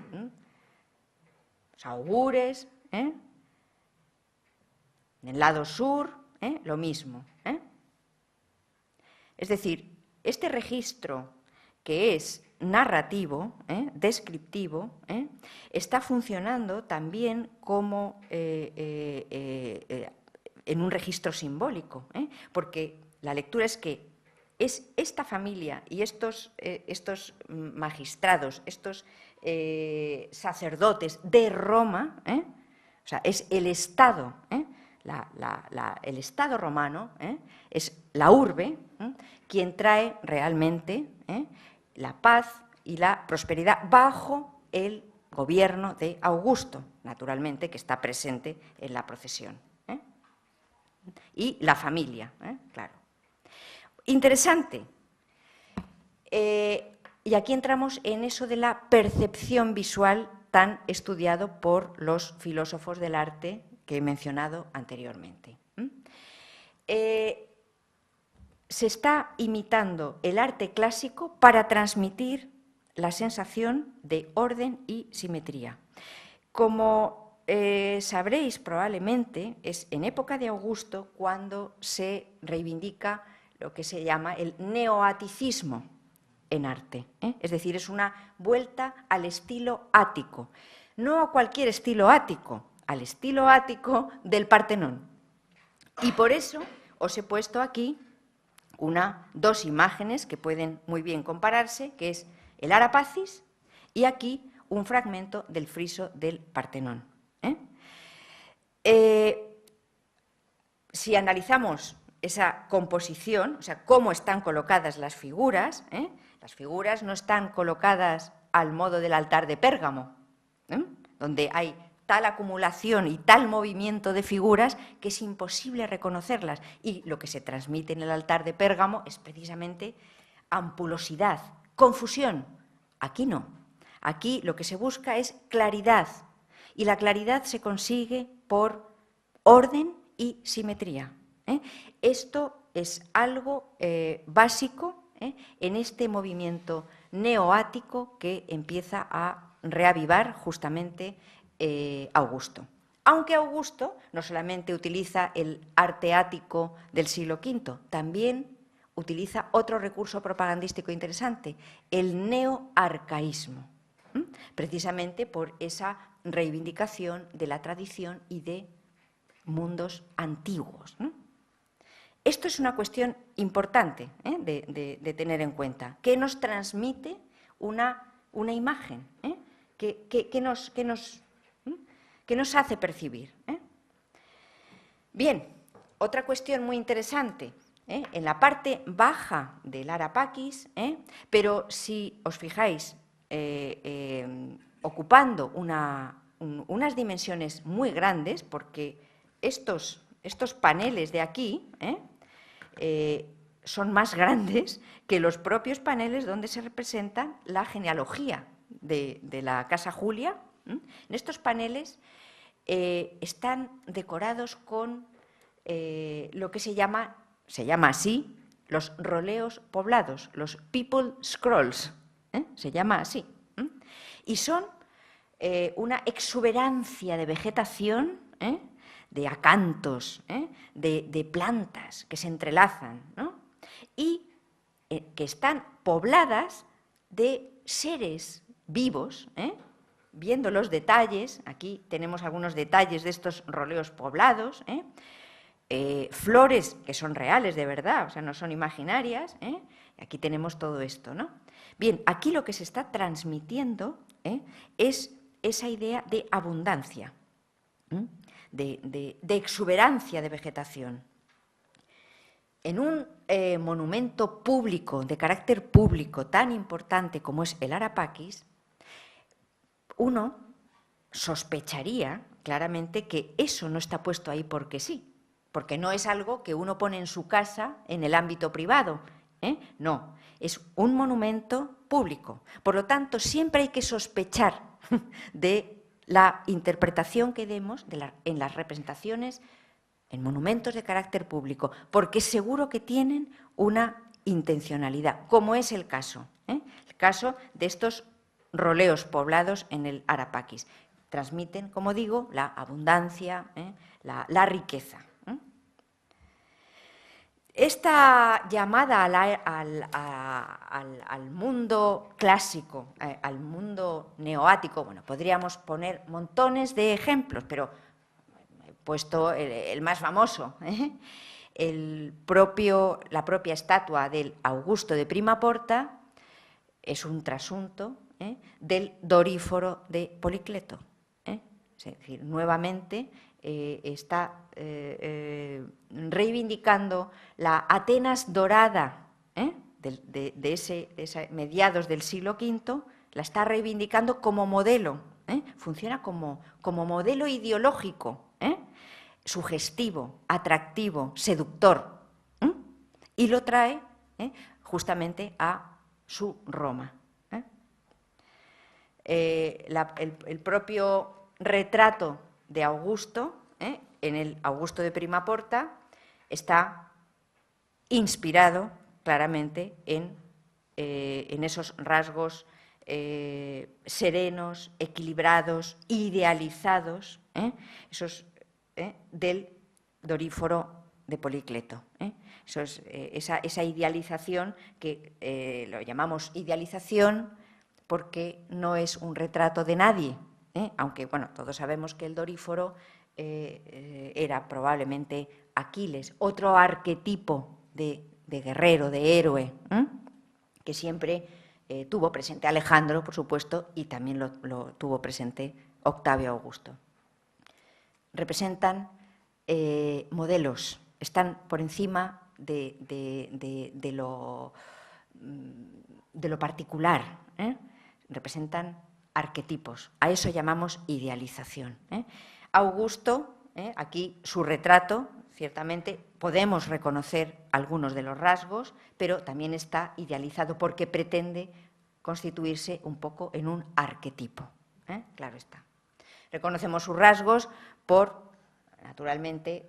los augures, en el lado sur, lo mismo. Es decir, este registro que es narrativo, descriptivo, está funcionando también como en un registro simbólico, porque la lectura es que es esta familia y estos magistrados, estos sacerdotes de Roma, o sea, es el Estado, el Estado romano, es la urbe, quien trae realmente la paz y la prosperidad bajo el gobierno de Augusto, naturalmente, que está presente en la procesión. Y la familia, claro. Interesante. Y aquí entramos en eso de la percepción visual tan estudiado por los filósofos del arte que he mencionado anteriormente. Se está imitando el arte clásico para transmitir la sensación de orden y simetría. Como sabréis probablemente, es en época de Augusto cuando se reivindica lo que se llama el neoaticismo en arte. Es decir, es una vuelta al estilo ático. No a cualquier estilo ático, al estilo ático del Partenón. Y por eso os he puesto aquí dos imágenes que pueden muy bien compararse, que es el Ara Pacis y aquí un fragmento del friso del Partenón. Si analizamos esa composición, o sea, cómo están colocadas las figuras no están colocadas al modo del altar de Pérgamo, donde hay tal acumulación y tal movimiento de figuras que es imposible reconocerlas. Y lo que se transmite en el altar de Pérgamo es precisamente ampulosidad, confusión. Aquí no. Aquí lo que se busca es claridad. Y la claridad se consigue por orden y simetría. Esto es algo básico en este movimiento neoático que empieza a reavivar justamente Augusto. Aunque Augusto no solamente utiliza el arte ático del siglo V, también utiliza otro recurso propagandístico interesante, el neoarcaísmo, precisamente por esa reivindicación de la tradición y de mundos antiguos. Esto es una cuestión importante de tener en cuenta, que nos transmite una imagen, que nos hace percibir. Bien, otra cuestión muy interesante, en la parte baja del Ara Pacis, pero si os fijáis, ocupando unas dimensiones muy grandes, porque estos paneles de aquí son más grandes que los propios paneles donde se representa la genealogía de la Casa Julia. En estos paneles están decorados con lo que se llama así, los roleos poblados, los People Scrolls, se llama así. Y son una exuberancia de vegetación, de acantos, de plantas que se entrelazan, ¿no? Y que están pobladas de seres vivos, viendo los detalles. Aquí tenemos algunos detalles de estos roleos poblados, flores que son reales de verdad, o sea, no son imaginarias. Aquí tenemos todo esto, ¿no? Bien, aquí lo que se está transmitiendo es esa idea de abundancia, de exuberancia de vegetación. En un monumento público, de carácter público, tan importante como es el Ara Pacis, uno sospecharía claramente que eso no está puesto ahí porque sí, porque no es algo que uno pone en su casa en el ámbito privado. No, es un monumento público. Por lo tanto, siempre hay que sospechar de la interpretación que demos en las representaciones, en monumentos de carácter público, porque seguro que tienen una intencionalidad, como es el caso de estos roleos poblados en el Arapaquis. Transmiten, como digo, la abundancia, la riqueza. Esta llamada al mundo clásico, al mundo neoático, bueno, podríamos poner montones de ejemplos, pero he puesto el más famoso, la propia estatua del Augusto de Primaporta es un trasunto del Doríforo de Policleto. Es decir, nuevamente está reivindicando la Atenas dorada de ese mediados del siglo V, la está reivindicando como modelo, funciona como modelo ideológico, sugestivo, atractivo, seductor, y lo trae justamente a su Roma. El propio retrato de Augusto, en el Augusto de Primaporta, está inspirado claramente en esos rasgos serenos, equilibrados, idealizados, esos del Doríforo de Policleto. Eso es, esa idealización que lo llamamos idealización porque no es un retrato de nadie, aunque bueno, todos sabemos que el Doríforo era probablemente Aquiles, otro arquetipo de guerrero, de héroe, que siempre tuvo presente Alejandro, por supuesto, y también lo tuvo presente Octavio Augusto. Representan modelos, están por encima de lo particular, representan arquetipos, a eso llamamos idealización. Augusto, aquí su retrato, ciertamente podemos reconocer algunos de los rasgos, pero también está idealizado porque pretende constituirse un poco en un arquetipo, claro está. Reconocemos sus rasgos naturalmente,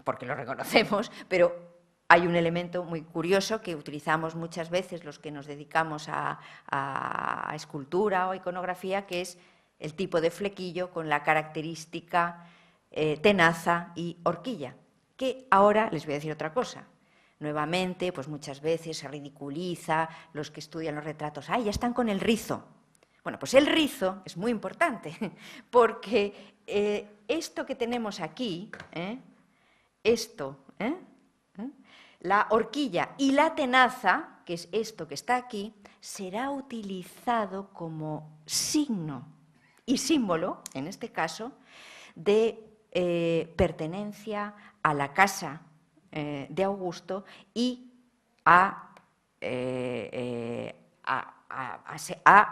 porque lo reconocemos, pero hay un elemento muy curioso que utilizamos muchas veces los que nos dedicamos a escultura o iconografía, que es el tipo de flequillo con la característica tenaza y horquilla, que ahora les voy a decir otra cosa. Nuevamente, pues muchas veces se ridiculiza los que estudian los retratos. ¡Ay, ya están con el rizo! Bueno, pues el rizo es muy importante, porque esto que tenemos aquí, la horquilla y la tenaza, que es esto que está aquí, será utilizado como signo y símbolo, en este caso, de pertenencia a la casa de Augusto y a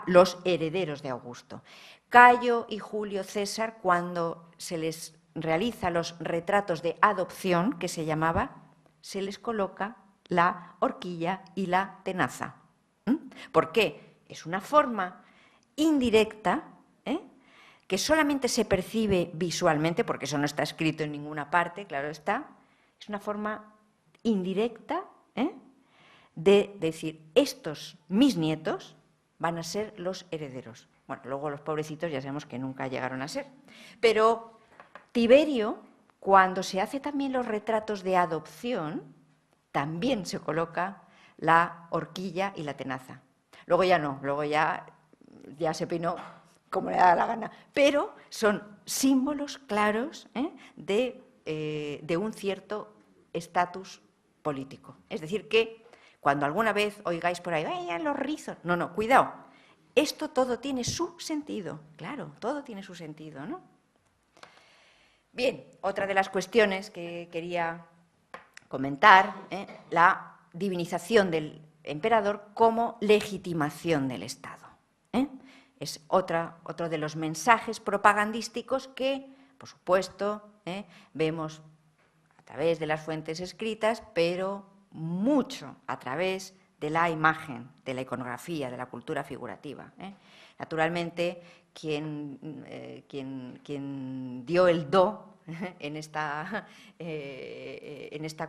los herederos de Augusto. Cayo y Julio César, cuando se les realiza los retratos de adopción, que se llamaba, se les coloca la horquilla y la tenaza. ¿Por qué? Es una forma indirecta, que solamente se percibe visualmente, porque eso no está escrito en ninguna parte, claro está, es una forma indirecta de decir, estos, mis nietos, van a ser los herederos. Bueno, luego los pobrecitos ya sabemos que nunca llegaron a ser. Pero Tiberio, cuando se hace también los retratos de adopción, también se coloca la horquilla y la tenaza. Luego ya no, luego ya se peinó como le da la gana. Pero son símbolos claros de un cierto estatus político. Es decir, que cuando alguna vez oigáis por ahí, ¡vayan los rizos! No, no, cuidado. Esto todo tiene su sentido. Claro, todo tiene su sentido, ¿no? Bien, otra de las cuestiones que quería comentar, la divinización del emperador como legitimación del Estado. Es otro de los mensajes propagandísticos que, por supuesto, vemos a través de las fuentes escritas, pero mucho a través de la imagen, de la iconografía, de la cultura figurativa. Naturalmente, quien dio el do en esta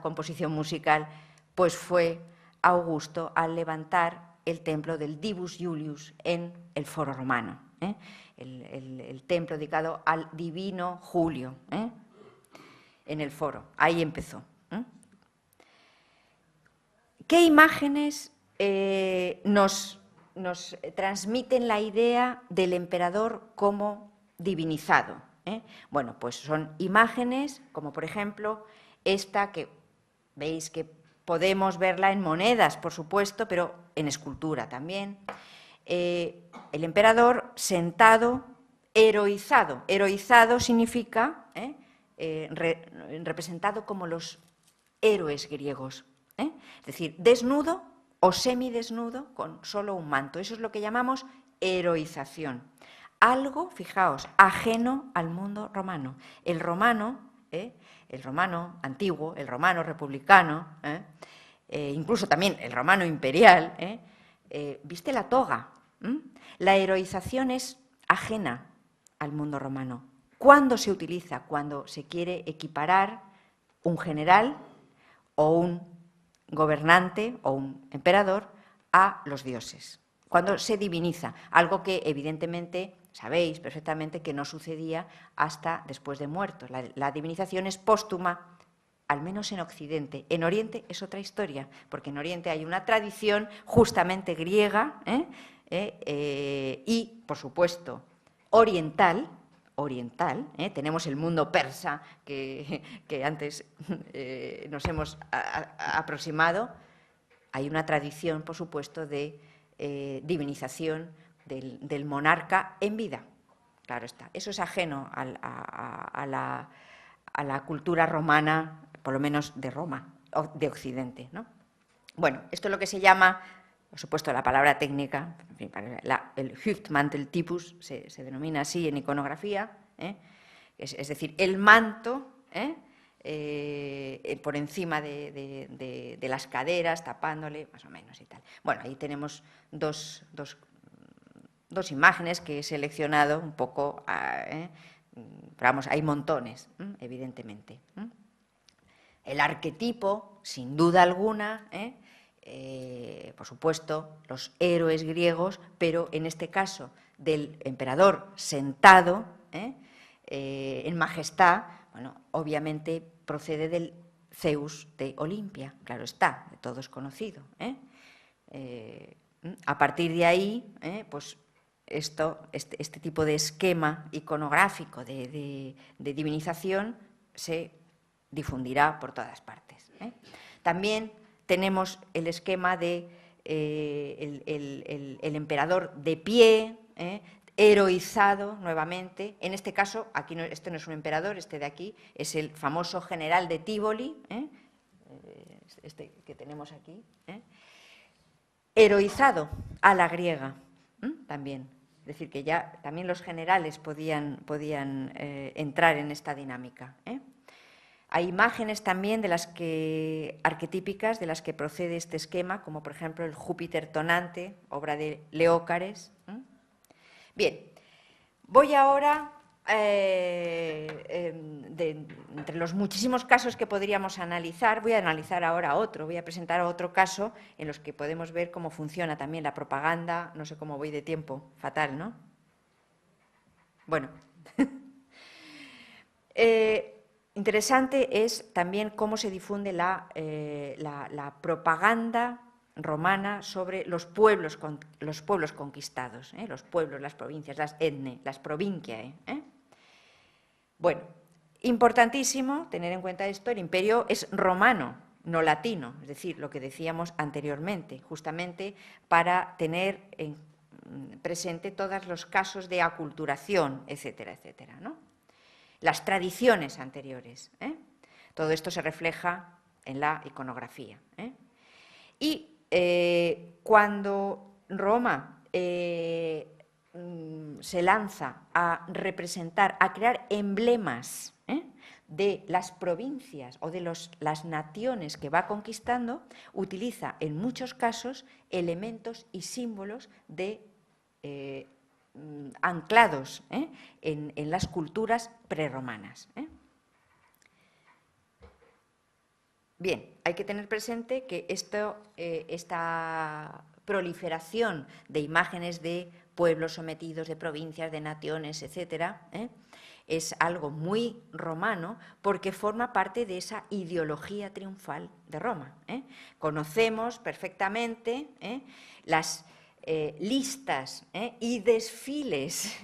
composición musical, pues fue Augusto al levantar el templo del Divus Iulius en el Foro Romano, el templo dedicado al divino Julio, en el Foro. Ahí empezó. ¿Qué imágenes nos transmiten la idea del emperador como divinizado? Bueno, pues son imágenes como, por ejemplo, esta que veis que podemos verla en monedas, por supuesto, pero en escultura también. El emperador sentado, heroizado. Heroizado significa representado como los héroes griegos. Es decir, desnudo o semidesnudo con solo un manto. Eso es lo que llamamos heroización. Algo, fijaos, ajeno al mundo romano. El romano antiguo, el romano republicano, incluso también el romano imperial, viste la toga. La heroización es ajena al mundo romano. ¿Cuándo se utiliza? Cuando se quiere equiparar un general o un gobernante o un emperador a los dioses. Cuando se diviniza, algo que evidentemente sabéis perfectamente que no sucedía hasta después de muertos. La divinización es póstuma, al menos en Occidente. En Oriente es otra historia, porque en Oriente hay una tradición justamente griega y, por supuesto, oriental. Tenemos el mundo persa que antes nos hemos aproximado. Hay una tradición, por supuesto, de divinización del monarca en vida. Claro está. Eso es ajeno a la cultura romana, por lo menos de Roma, de Occidente, ¿no? Bueno, esto es lo que se llama, por supuesto, la palabra técnica, el Hüftmanteltypus se denomina así en iconografía, es decir, el manto por encima de las caderas, tapándole, más o menos y tal. Bueno, ahí tenemos dos imágenes que he seleccionado un poco, pero vamos, hay montones, evidentemente. El arquetipo, sin duda alguna, por supuesto, los héroes griegos, pero en este caso del emperador sentado en majestad, bueno, obviamente procede del Zeus de Olimpia, claro está, de todos conocido. A partir de ahí, pues este tipo de esquema iconográfico de divinización se difundirá por todas partes. También tenemos el esquema de el emperador de pie, heroizado nuevamente. En este caso, aquí no, este no es un emperador, este de aquí es el famoso general de Tívoli, este que tenemos aquí, heroizado a la griega también. Es decir, que ya también los generales podían entrar en esta dinámica. Hay imágenes también arquetípicas de las que procede este esquema, como por ejemplo el Júpiter tonante, obra de Leócares. Bien, voy ahora, entre los muchísimos casos que podríamos analizar, voy a analizar ahora otro, voy a presentar otro caso en los que podemos ver cómo funciona también la propaganda. No sé cómo voy de tiempo, fatal, ¿no? Bueno. Interesante es también cómo se difunde la propaganda romana sobre los pueblos conquistados, los pueblos, las provincias, las etne, las provinciae. Bueno, importantísimo tener en cuenta esto, el imperio es romano, no latino, es decir, lo que decíamos anteriormente, justamente para tener presente todos los casos de aculturación, etcétera, etcétera, ¿no? Las tradiciones anteriores. Todo esto se refleja en la iconografía. Y cuando Roma se lanza a representar, a crear emblemas de las provincias o de las naciones que va conquistando, utiliza en muchos casos elementos y símbolos anclados en las culturas prerromanas. Bien, hay que tener presente que esta proliferación de imágenes de pueblos sometidos, de provincias, de naciones, etcétera, es algo muy romano porque forma parte de esa ideología triunfal de Roma. Conocemos perfectamente las listas y desfiles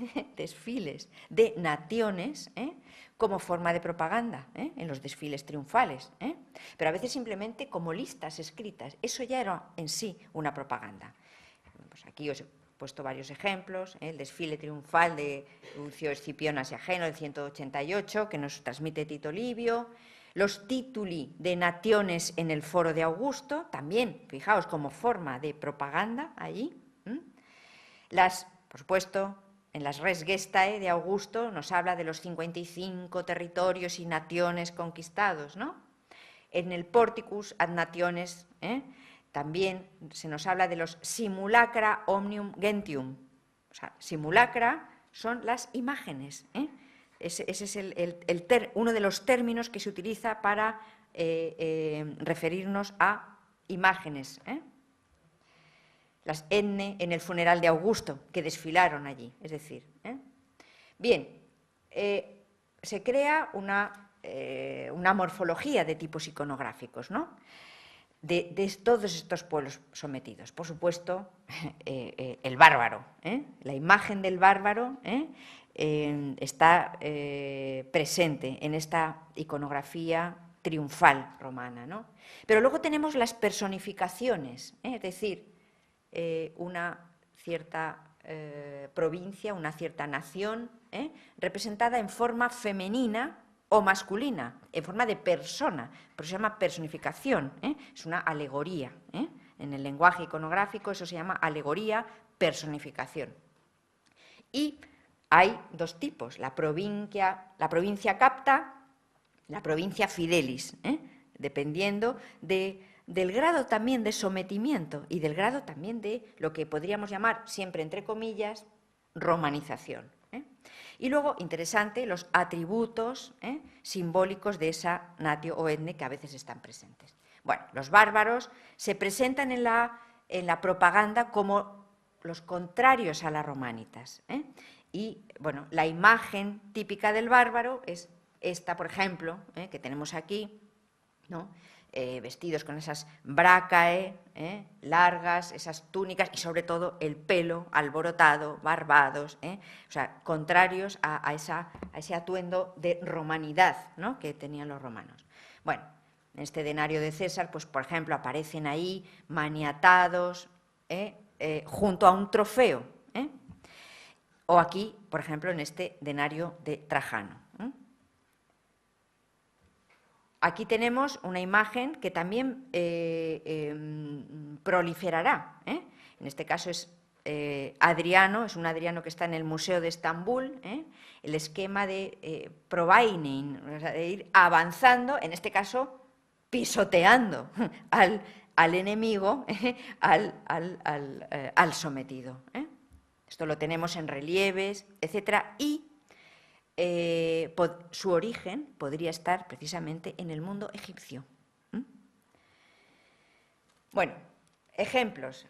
de naciones como forma de propaganda en los desfiles triunfales, pero a veces simplemente como listas escritas. Eso ya era en sí una propaganda. Pues aquí os he puesto varios ejemplos, el desfile triunfal de Lucio Escipión Asiageno del 188, que nos transmite Tito Livio, los tituli de naciones en el foro de Augusto, también, fijaos, como forma de propaganda allí. Por supuesto, en las Res Gestae de Augusto nos habla de los 55 territorios y naciones conquistados, ¿no? En el Porticus ad Nationes también se nos habla de los simulacra omnium gentium. O sea, simulacra son las imágenes. Ese es uno de los términos que se utiliza para referirnos a imágenes. Las etne en el funeral de Augusto, que desfilaron allí. Es decir, bien, se crea una morfología de tipos iconográficos, ¿no? De todos estos pueblos sometidos. Por supuesto, el bárbaro. La imagen del bárbaro está presente en esta iconografía triunfal romana, ¿no? Pero luego tenemos las personificaciones, es decir, una cierta provincia, una cierta nación, representada en forma femenina o masculina, en forma de persona, por eso se llama personificación, es una alegoría. En el lenguaje iconográfico eso se llama alegoría, personificación. Y hay dos tipos, la provincia capta, la provincia fidelis, dependiendo del grado también de sometimiento y del grado también de lo que podríamos llamar, siempre entre comillas, romanización. Y luego, interesante, los atributos simbólicos de esa natio o etne que a veces están presentes. Bueno, los bárbaros se presentan en la propaganda como los contrarios a las romanitas. Y, bueno, la imagen típica del bárbaro es esta, por ejemplo, que tenemos aquí, ¿no? Vestidos con esas bracae largas, esas túnicas y sobre todo el pelo alborotado, barbados, o sea, contrarios a ese atuendo de romanidad, ¿no? Que tenían los romanos. Bueno, en este denario de César, pues por ejemplo, aparecen ahí maniatados junto a un trofeo, o aquí, por ejemplo, en este denario de Trajano. Aquí tenemos una imagen que también proliferará. En este caso es Adriano, es un Adriano que está en el Museo de Estambul, el esquema de provaining, o sea, de ir avanzando, en este caso pisoteando al enemigo, al sometido. Esto lo tenemos en relieves, etcétera, y su origen podría estar precisamente en el mundo egipcio. Bueno, ejemplos.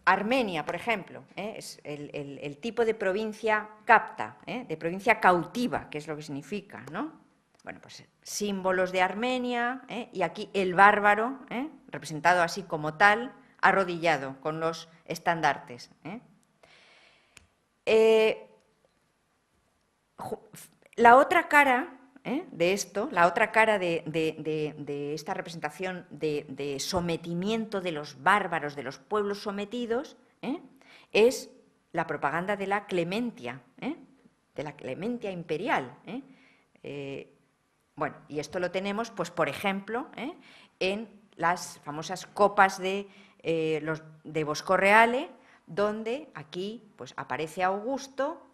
Armenia, por ejemplo, es el tipo de provincia capta, de provincia cautiva, que es lo que significa, ¿no? Bueno, pues símbolos de Armenia, y aquí el bárbaro, representado así como tal, arrodillado con los estandartes. La otra cara de esto, la otra cara de esta representación de sometimiento de los bárbaros, de los pueblos sometidos, es la propaganda de la clementia imperial. Bueno, y esto lo tenemos, pues, por ejemplo, en las famosas copas de Bosco Reale, donde aquí pues, aparece Augusto,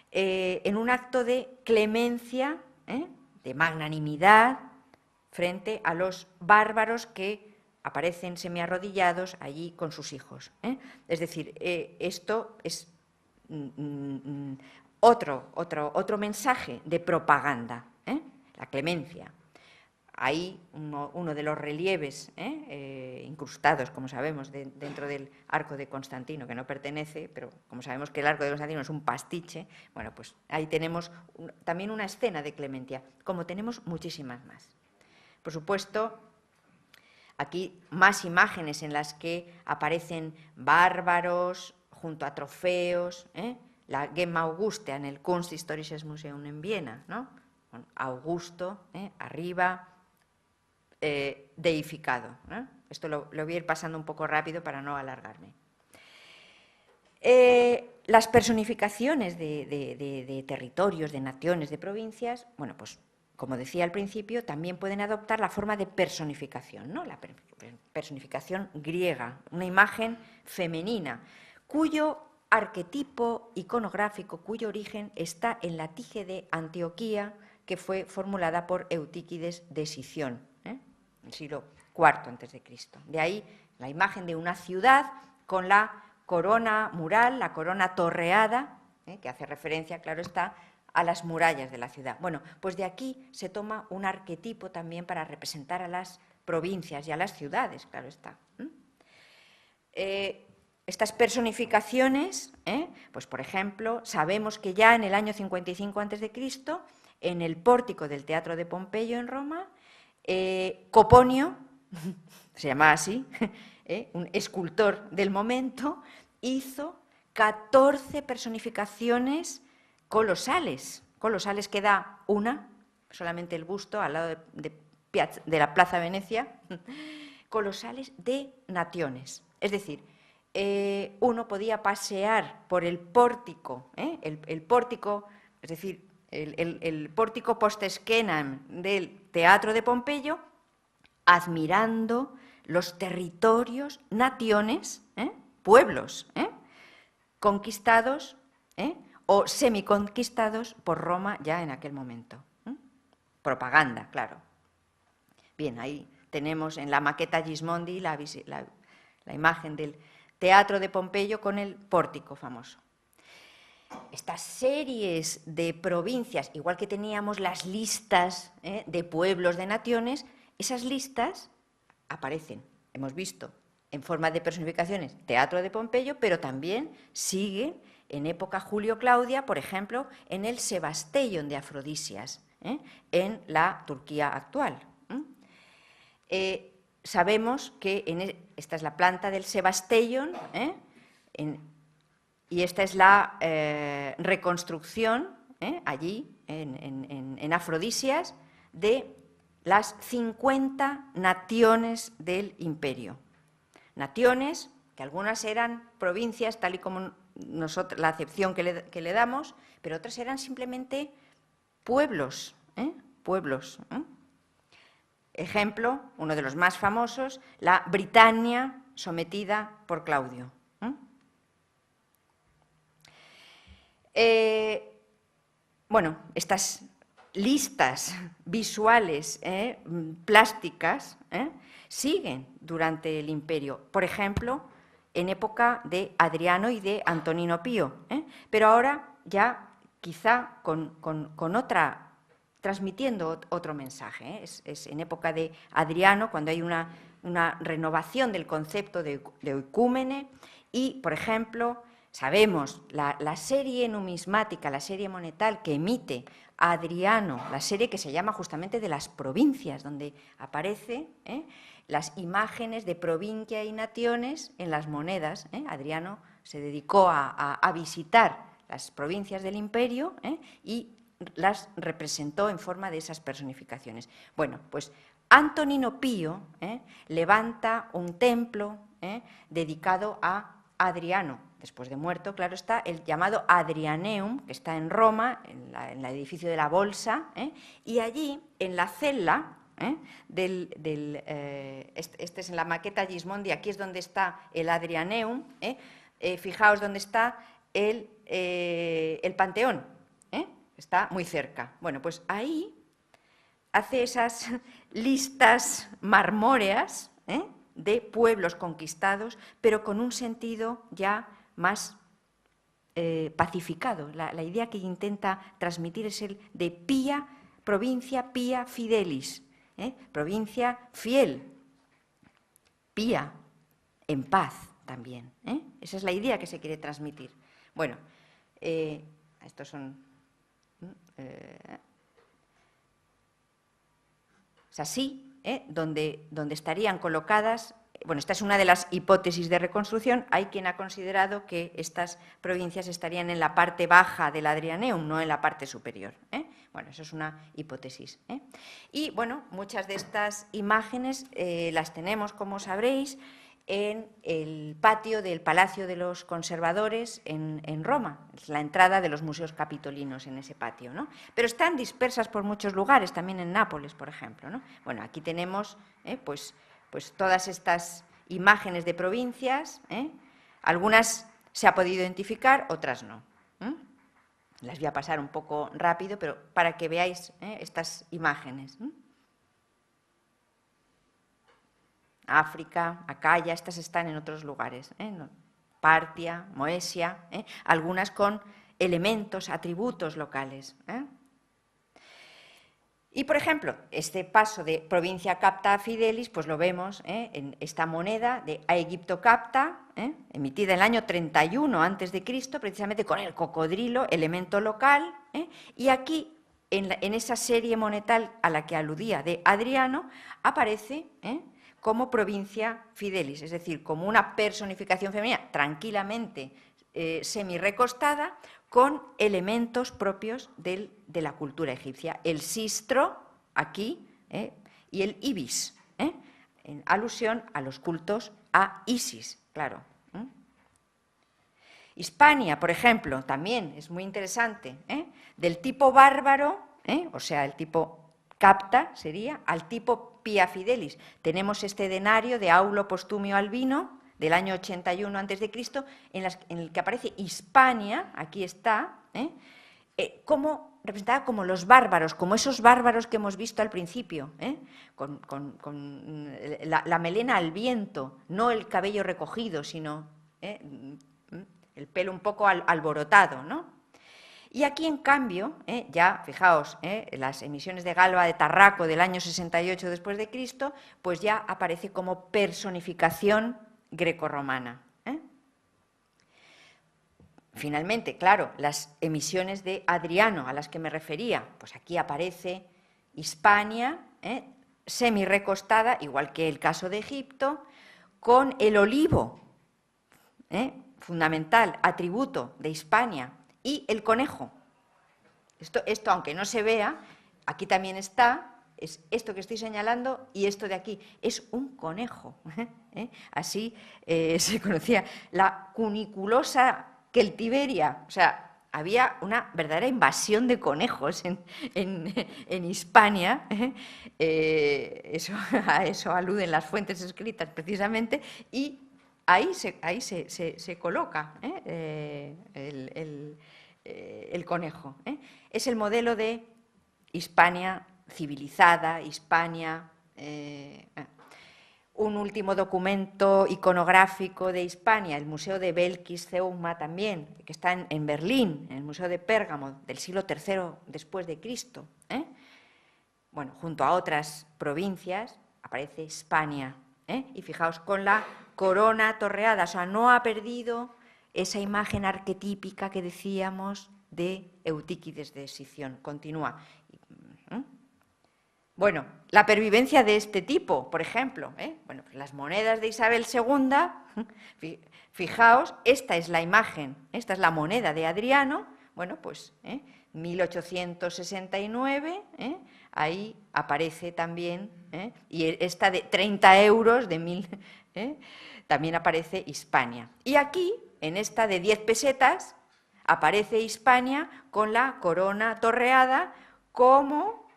en un acto de clemencia, de magnanimidad frente a los bárbaros que aparecen semiarrodillados allí con sus hijos. Es decir, esto es otro mensaje de propaganda, la clemencia. Ahí uno de los relieves incrustados, como sabemos, dentro del arco de Constantino, que no pertenece, pero como sabemos que el arco de Constantino es un pastiche, bueno, pues ahí tenemos también una escena de clemencia, como tenemos muchísimas más. Por supuesto, aquí más imágenes en las que aparecen bárbaros junto a trofeos, la Gemma Augusta en el Kunsthistorisches Museum en Viena, ¿no? Con Augusto arriba, deificado, ¿no? Esto lo voy a ir pasando un poco rápido para no alargarme. Las personificaciones de territorios, de naciones, de provincias, bueno, pues como decía al principio, también pueden adoptar la forma de personificación, ¿no? La personificación griega, una imagen femenina, cuyo arquetipo iconográfico, cuyo origen está en la Tige de Antioquía, que fue formulada por Eutíquides de Sición, en el siglo IV a.C. De ahí la imagen de una ciudad con la corona mural, la corona torreada, que hace referencia, claro está, a las murallas de la ciudad. Bueno, pues de aquí se toma un arquetipo también para representar a las provincias y a las ciudades, claro está. Estas personificaciones, pues por ejemplo, sabemos que ya en el año 55 a.C., en el pórtico del Teatro de Pompeyo en Roma, Coponio, se llamaba así, un escultor del momento, hizo 14 personificaciones colosales que da una, solamente el busto al lado de la Plaza Venecia, colosales de naciones. Es decir, uno podía pasear por el pórtico, el pórtico, es decir, el pórtico post-esquenam del Teatro de Pompeyo, admirando los territorios, naciones, pueblos, conquistados o semiconquistados por Roma ya en aquel momento. Propaganda, claro. Bien, ahí tenemos en la maqueta Gismondi la imagen del Teatro de Pompeyo con el pórtico famoso. Estas series de provincias, igual que teníamos las listas de pueblos, de naciones, esas listas aparecen, hemos visto, en forma de personificaciones, Teatro de Pompeyo, pero también sigue en época Julio-Claudia, por ejemplo, en el Sebastellón de Afrodisias, en la Turquía actual. Sabemos que esta es la planta del Sebastellón, y esta es la reconstrucción allí, en Afrodisias, de las 50 naciones del imperio. Naciones que algunas eran provincias, tal y como nosotros, la acepción que le damos, pero otras eran simplemente pueblos, pueblos. Ejemplo, uno de los más famosos, la Britania sometida por Claudio. Bueno, estas listas visuales, plásticas, siguen durante el imperio. Por ejemplo, en época de Adriano y de Antonino Pío, pero ahora ya quizá con otra, transmitiendo otro mensaje. Es en época de Adriano cuando hay una renovación del concepto de oicúmene y, por ejemplo, sabemos la serie numismática, la serie monetal que emite Adriano, la serie que se llama justamente de las provincias, donde aparece las imágenes de provincia y naciones en las monedas. Adriano se dedicó a visitar las provincias del imperio y las representó en forma de esas personificaciones. Bueno, pues Antonino Pío levanta un templo dedicado a Adriano, después de muerto, claro está, el llamado Adrianeum, que está en Roma, en el edificio de la Bolsa, y allí, en la celda, este es en la maqueta Gismondi, aquí es donde está el Adrianeum, fijaos dónde está el Panteón, está muy cerca. Bueno, pues ahí hace esas listas marmóreas de pueblos conquistados, pero con un sentido ya más pacificado. La idea que intenta transmitir es el de pia, provincia pia fidelis, provincia fiel, pía, en paz también. Esa es la idea que se quiere transmitir. Bueno, estos son... es así, donde estarían colocadas... Bueno, esta es una de las hipótesis de reconstrucción. Hay quien ha considerado que estas provincias estarían en la parte baja del Adrianeum, no en la parte superior. Bueno, eso es una hipótesis. Y, bueno, muchas de estas imágenes las tenemos, como sabréis, en el patio del Palacio de los Conservadores en Roma, es la entrada de los museos capitolinos en ese patio, ¿no? Pero están dispersas por muchos lugares, también en Nápoles, por ejemplo, ¿no? Bueno, aquí tenemos pues todas estas imágenes de provincias, algunas se ha podido identificar, otras no. Las voy a pasar un poco rápido, pero para que veáis estas imágenes. África, Acaya, estas están en otros lugares, Partia, Moesia, algunas con elementos, atributos locales. Y, por ejemplo, este paso de provincia capta a fidelis, pues lo vemos en esta moneda de Aegypto capta, emitida en el año 31 a.C., precisamente con el cocodrilo, elemento local, y aquí, en esa serie monetal a la que aludía de Adriano, aparece como provincia fidelis, es decir, como una personificación femenina tranquilamente semi-recostada, con elementos propios de la cultura egipcia. El sistro, aquí, y el ibis, en alusión a los cultos a Isis, claro. Hispania, por ejemplo, también es muy interesante, del tipo bárbaro, o sea, el tipo capta sería, al tipo pia fidelis. Tenemos este denario de Aulo Postumio Albino, del año 81 a.C., en el que aparece Hispania, aquí está, como representada como los bárbaros, como esos bárbaros que hemos visto al principio, con la melena al viento, no el cabello recogido, sino el pelo un poco alborotado, ¿no? Y aquí, en cambio, ya, fijaos, las emisiones de Galba de Tarraco del año 68 después de Cristo, pues ya aparece como personificación grecorromana. Finalmente, claro, las emisiones de Adriano a las que me refería, pues aquí aparece Hispania, semi-recostada, igual que el caso de Egipto, con el olivo, fundamental, atributo de Hispania, y el conejo. Esto, aunque no se vea, aquí también está, es esto que estoy señalando y esto de aquí, es un conejo. Así se conocía la cuniculosa celtiberia, o sea, había una verdadera invasión de conejos en Hispania, a eso aluden las fuentes escritas precisamente, y ahí se coloca el conejo. Es el modelo de Hispania civilizada, Hispania. Un último documento iconográfico de Hispania, el Museo de Belkis Ceuma también, que está en Berlín, en el Museo de Pérgamo, del siglo III después de Cristo. Bueno, junto a otras provincias aparece Hispania. Y fijaos, con la corona torreada, o sea, no ha perdido esa imagen arquetípica que decíamos de Eutíquides de Sición. Continúa. Bueno, la pervivencia de este tipo, por ejemplo, bueno, pues las monedas de Isabel II, fijaos, esta es la imagen, esta es la moneda de Adriano, bueno, pues 1869, ahí aparece también, y esta de 30 euros de 1000, también aparece Hispania. Y aquí, en esta de 10 pesetas, aparece Hispania con la corona torreada como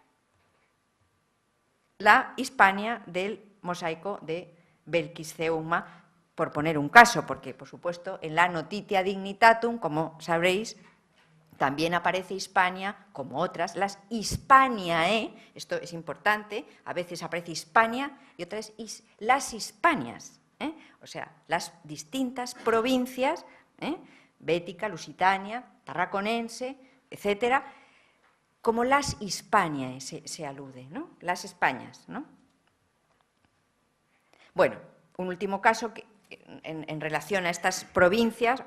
la Hispania del mosaico de Belkis Ceuma, por poner un caso, porque, por supuesto, en la Notitia Dignitatum, como sabréis, También aparece Hispania, como otras, las Hispaniae, esto es importante, a veces aparece Hispania y otras las Hispanias, o sea, las distintas provincias, Bética, Lusitania, Tarraconense, etcétera, como las Hispaniae se alude, ¿no? Las Españas, ¿no? Bueno, un último caso en relación a estas provincias,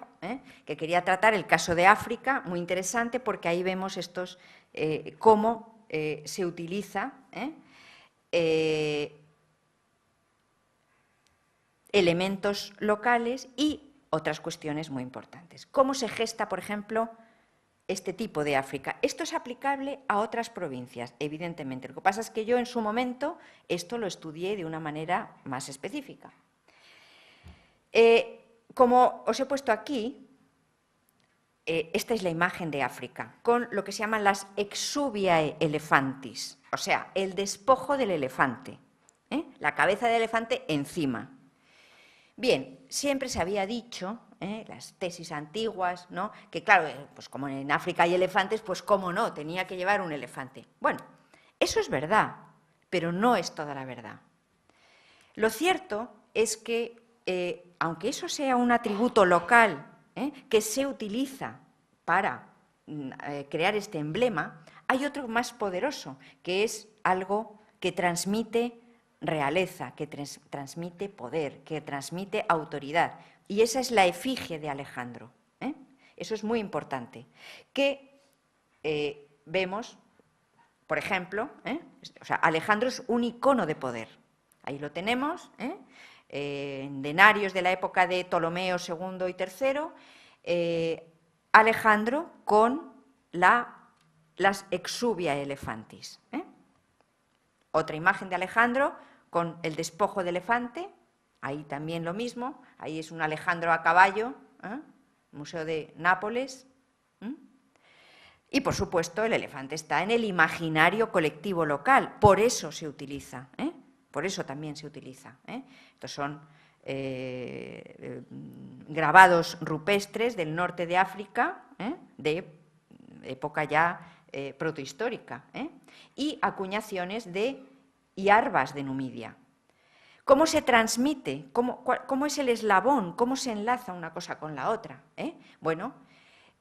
que quería tratar, el caso de África, muy interesante, porque ahí vemos estos, cómo se utiliza elementos locales y otras cuestiones muy importantes. ¿Cómo se gesta, por ejemplo, este tipo de África? Esto es aplicable a otras provincias, evidentemente. Lo que pasa es que yo en su momento esto lo estudié de una manera más específica. Como os he puesto aquí, esta es la imagen de África, con lo que se llaman las exuviae elefantis, o sea, el despojo del elefante, la cabeza del elefante encima. Bien, siempre se había dicho, las tesis antiguas, ¿no?, que claro, pues como en África hay elefantes, pues cómo no, tenía que llevar un elefante. Bueno, eso es verdad, pero no es toda la verdad. Lo cierto es que, aunque eso sea un atributo local que se utiliza para crear este emblema, hay otro más poderoso, que es algo que transmite realeza, que transmite poder, que transmite autoridad. Y esa es la efigie de Alejandro. Eso es muy importante. Que vemos, por ejemplo, o sea, Alejandro es un icono de poder. Ahí lo tenemos, en denarios de la época de Ptolomeo II y III, Alejandro con las exuviae elefantis. Otra imagen de Alejandro con el despojo de elefante, ahí también lo mismo, ahí es un Alejandro a caballo, Museo de Nápoles. Y, por supuesto, el elefante está en el imaginario colectivo local, por eso se utiliza, por eso también se utiliza. Estos son grabados rupestres del norte de África, de época ya protohistórica, y acuñaciones de iarbas de Numidia. ¿Cómo se transmite? ¿Cómo es el eslabón? ¿Cómo se enlaza una cosa con la otra? Bueno,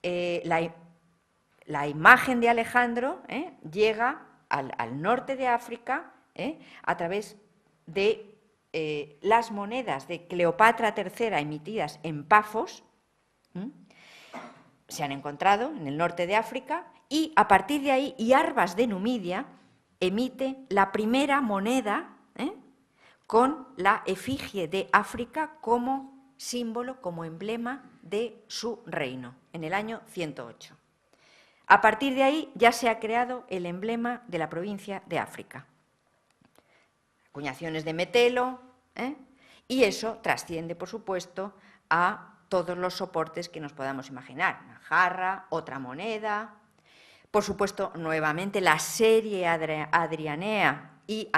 la imagen de Alejandro llega al norte de África a través de las monedas de Cleopatra III emitidas en Pafos. Se han encontrado en el norte de África y a partir de ahí iarbas de Numidia emite la primera moneda con la efigie de África como símbolo, como emblema de su reino, en el año 108. A partir de ahí ya se ha creado el emblema de la provincia de África. Acuñaciones de metelo, y eso trasciende, por supuesto, a todos los soportes que nos podamos imaginar. Una jarra, otra moneda. Por supuesto, nuevamente la serie adrianea y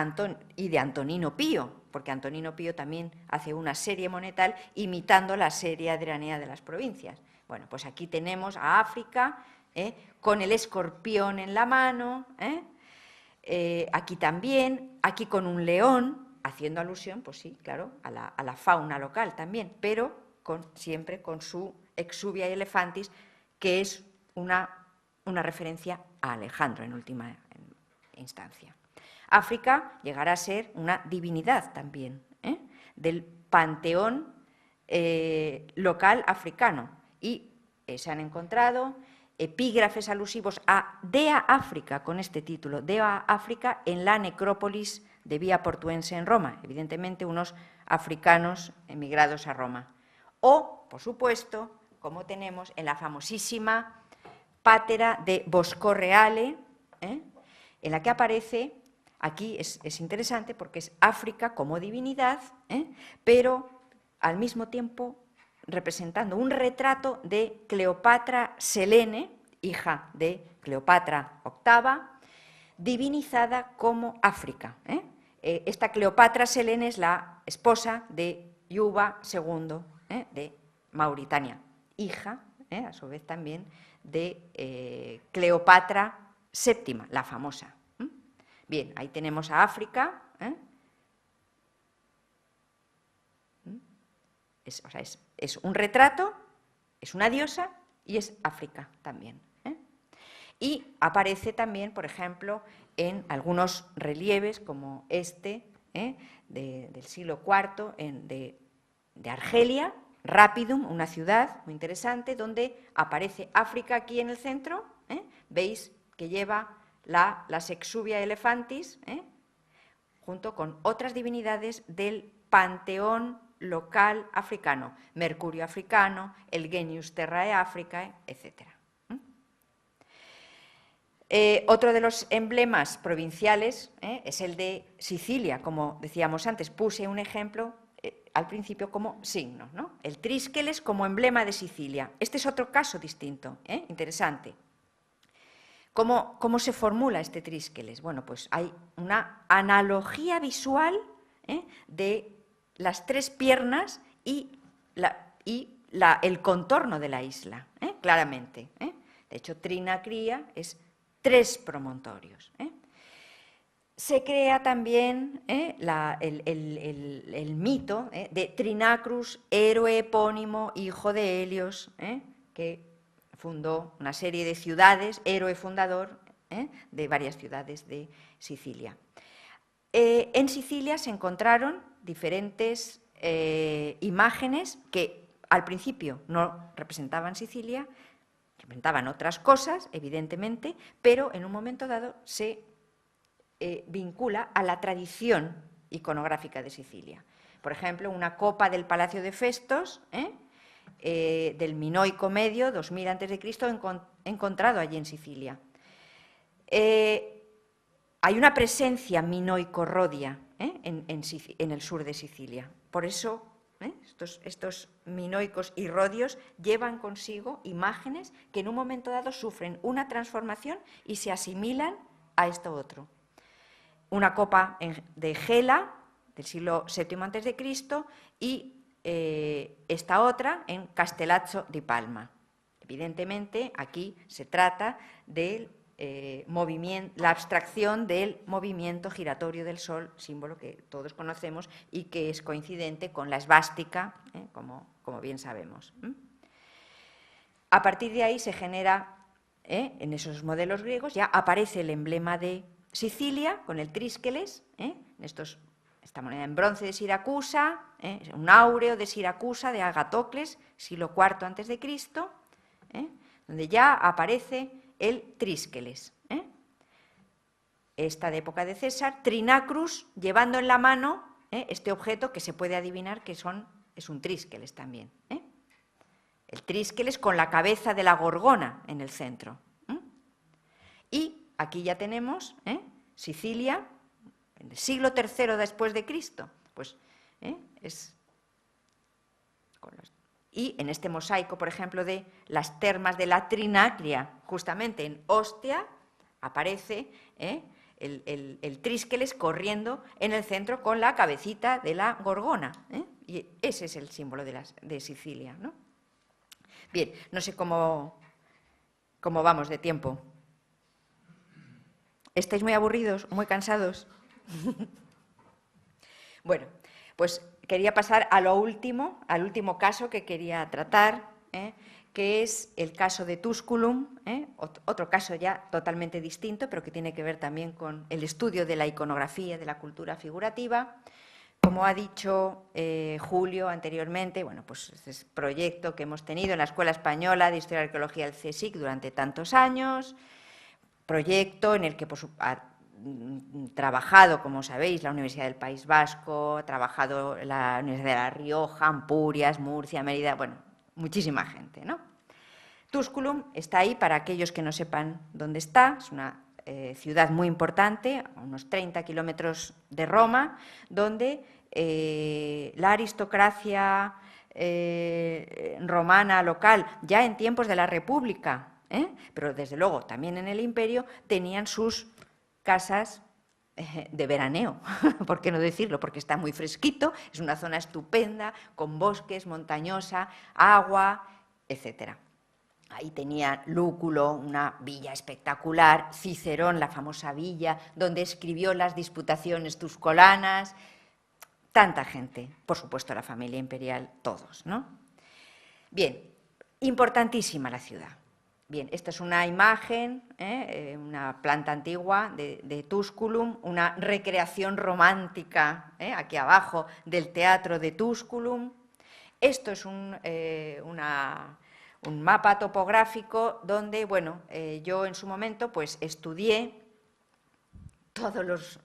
de Antonino Pío, porque Antonino Pío también hace una serie monetal imitando la serie adrianea de las provincias. Bueno, pues aquí tenemos a África con el escorpión en la mano, aquí también, aquí con un león, haciendo alusión, pues sí, claro, a la fauna local también, pero siempre con su exuviae elefantis, que es una referencia a Alejandro en última instancia. África llegará a ser una divinidad también, del panteón local africano, y se han encontrado epígrafes alusivos a Dea África con este título, Dea África, en la necrópolis de Vía Portuense en Roma, evidentemente unos africanos emigrados a Roma. O, por supuesto, como tenemos en la famosísima Pátera de Bosco Reale, en la que aparece, aquí es interesante porque es África como divinidad, pero al mismo tiempo representando un retrato de Cleopatra Selene, hija de Cleopatra VIII, divinizada como África. Esta Cleopatra Selene es la esposa de Yuba II de Mauritania, hija, a su vez también, de Cleopatra VII, la famosa. Bien, ahí tenemos a África. Es un retrato, es una diosa y es África también. Y aparece también, por ejemplo, en algunos relieves como este, del siglo IV, de Argelia, Rapidum, una ciudad muy interesante, donde aparece África aquí en el centro. Veis que lleva las exuvia elefantis, junto con otras divinidades del panteón local africano, Mercurio africano, el Genius Terrae Africae, etc. Otro de los emblemas provinciales es el de Sicilia, como decíamos antes. Puse un ejemplo al principio como signo, ¿no? El trískeles como emblema de Sicilia. Este es otro caso distinto, interesante. ¿Cómo se formula este trískeles? Bueno, pues hay una analogía visual de las tres piernas y el contorno de la isla, claramente. De hecho, Trinacria es 3 promontorios. Se crea también el mito de Trinacrus, héroe epónimo, hijo de Helios, que fundó una serie de ciudades, héroe fundador de varias ciudades de Sicilia. En Sicilia se encontraron diferentes imágenes que al principio no representaban Sicilia, representaban otras cosas, evidentemente, pero en un momento dado se vincula a la tradición iconográfica de Sicilia. Por ejemplo, una copa del Palacio de Festos, del Minoico Medio, 2000 a.C., encontrado allí en Sicilia. Hay una presencia minoico-rodia en el sur de Sicilia. Por eso estos minoicos y rodios llevan consigo imágenes que en un momento dado sufren una transformación y se asimilan a esto otro. Una copa de Gela, del siglo VII a.C., y esta otra en Castellazzo di Palma. Evidentemente, aquí se trata de la abstracción del movimiento giratorio del Sol, símbolo que todos conocemos y que es coincidente con la esvástica, como bien sabemos. A partir de ahí se genera, en esos modelos griegos, ya aparece el emblema de Sicilia con el trískeles, esta moneda en bronce de Siracusa, un áureo de Siracusa de Agatocles, siglo IV a.C., donde ya aparece el trískeles. Esta de época de César, Trinacrus, llevando en la mano este objeto que se puede adivinar que es un trískeles también. El trískeles con la cabeza de la gorgona en el centro. Y aquí ya tenemos Sicilia, en el siglo III después de Cristo. Pues, y en este mosaico, por ejemplo, de las termas de la Trinacria, justamente en Ostia, aparece el trískeles corriendo en el centro con la cabecita de la gorgona. Y ese es el símbolo de Sicilia, ¿no? Bien, no sé cómo vamos de tiempo. ¿Estáis muy aburridos o muy cansados? Bueno, pues quería pasar al último caso que quería tratar, que es el caso de Tusculum, otro caso ya totalmente distinto, pero que tiene que ver también con el estudio de la iconografía, de la cultura figurativa. Como ha dicho Julio anteriormente, bueno, pues este es el proyecto que hemos tenido en la Escuela Española de Historia y Arqueología del CSIC durante tantos años, proyecto en el que ha trabajado, como sabéis, la Universidad del País Vasco, ha trabajado la Universidad de La Rioja, Ampurias, Murcia, Mérida, bueno, muchísima gente, ¿no? Tusculum está ahí, para aquellos que no sepan dónde está, es una ciudad muy importante, a unos 30 kilómetros de Roma, donde la aristocracia romana local, ya en tiempos de la República, pero desde luego también en el Imperio, tenían sus casas de veraneo, ¿por qué no decirlo? Porque está muy fresquito, es una zona estupenda, con bosques, montañosa, agua, etc. Ahí tenía Lúculo, una villa espectacular, Cicerón, la famosa villa, donde escribió las disputaciones tusculanas, tanta gente, por supuesto la familia imperial, todos, ¿no? Bien, importantísima la ciudad. Bien, esta es una imagen, una planta antigua de Tusculum, una recreación romántica, aquí abajo, del teatro de Tusculum. Esto es un mapa topográfico donde, bueno, yo en su momento pues estudié todos los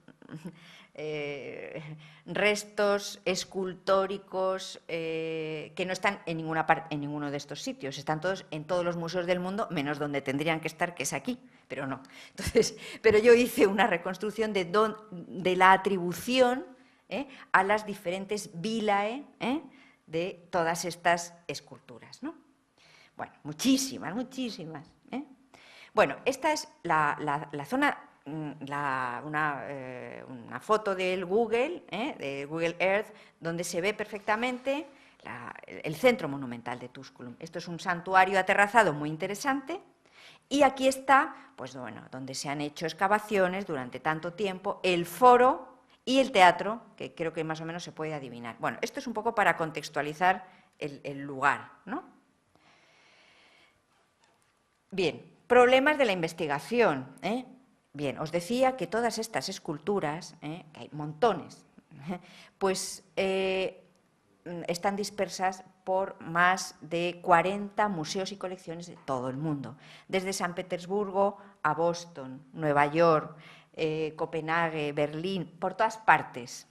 restos escultóricos que no están en ninguna parte, en ninguno de estos sitios. Están todos en todos los museos del mundo, menos donde tendrían que estar, que es aquí, pero no. Entonces, pero yo hice una reconstrucción de la atribución a las diferentes vilae de todas estas esculturas, ¿no? Bueno, muchísimas, muchísimas. Bueno, esta es la zona, una foto del Google, de Google Earth, donde se ve perfectamente el centro monumental de Tusculum. Esto es un santuario aterrazado muy interesante. Y aquí está, pues bueno, donde se han hecho excavaciones durante tanto tiempo, el foro y el teatro, que creo que más o menos se puede adivinar. Bueno, esto es un poco para contextualizar el lugar, ¿no? Bien, problemas de la investigación. Bien, os decía que todas estas esculturas, que hay montones, pues están dispersas por más de 40 museos y colecciones de todo el mundo, desde San Petersburgo a Boston, Nueva York, Copenhague, Berlín, por todas partes.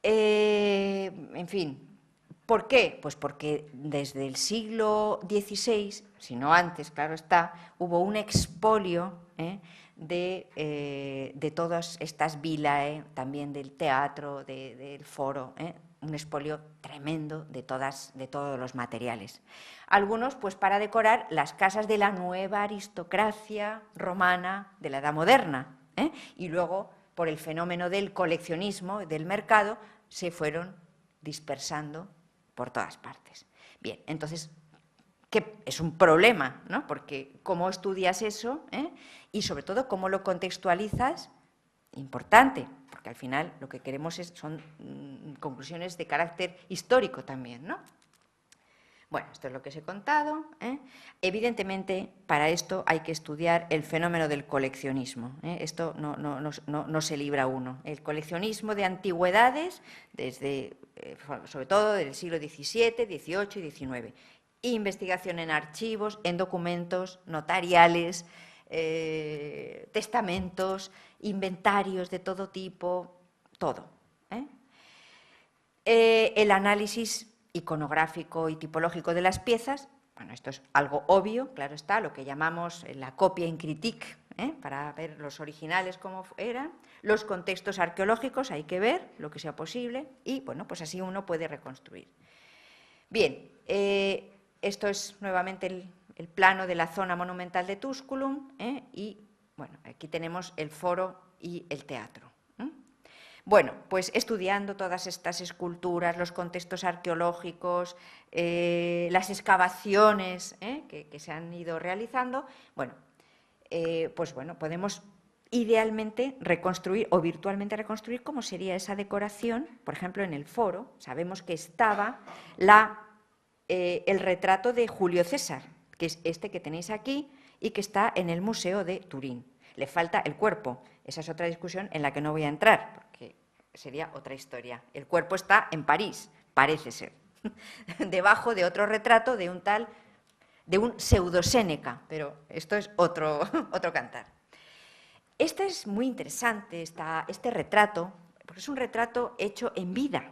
En fin, ¿por qué? Pues porque desde el siglo XVI, si no antes, claro está, hubo un expolio de todas estas vilae, también del teatro, del foro, un expolio tremendo de todos los materiales. Algunos, pues, para decorar las casas de la nueva aristocracia romana de la Edad Moderna, y luego, por el fenómeno del coleccionismo, del mercado, se fueron dispersando por todas partes. Bien, entonces, ¿qué? Es un problema, ¿no? Porque cómo estudias eso, y sobre todo cómo lo contextualizas, importante, porque al final lo que queremos son conclusiones de carácter histórico también, ¿no? Bueno, esto es lo que os he contado. Evidentemente, para esto hay que estudiar el fenómeno del coleccionismo. Esto no se libra uno. El coleccionismo de antigüedades, desde, sobre todo del siglo XVII, XVIII y XIX. Investigación en archivos, en documentos notariales, testamentos, inventarios de todo tipo, todo. El análisis iconográfico y tipológico de las piezas, bueno, esto es algo obvio, claro está, lo que llamamos la copia en critique, para ver los originales cómo eran, los contextos arqueológicos, hay que ver lo que sea posible, y bueno, pues así uno puede reconstruir. Bien, esto es nuevamente el plano de la zona monumental de Tusculum, y bueno, aquí tenemos el foro y el teatro. Bueno, pues estudiando todas estas esculturas, los contextos arqueológicos, las excavaciones que se han ido realizando, bueno, pues bueno, podemos idealmente reconstruir o virtualmente reconstruir cómo sería esa decoración. Por ejemplo, en el foro sabemos que estaba el retrato de Julio César, que es este que tenéis aquí y que está en el Museo de Turín. Le falta el cuerpo. Esa es otra discusión en la que no voy a entrar, porque sería otra historia. El cuerpo está en París, parece ser, debajo de otro retrato de un pseudo-Séneca, pero esto es otro cantar. Este es muy interesante, este retrato, porque es un retrato hecho en vida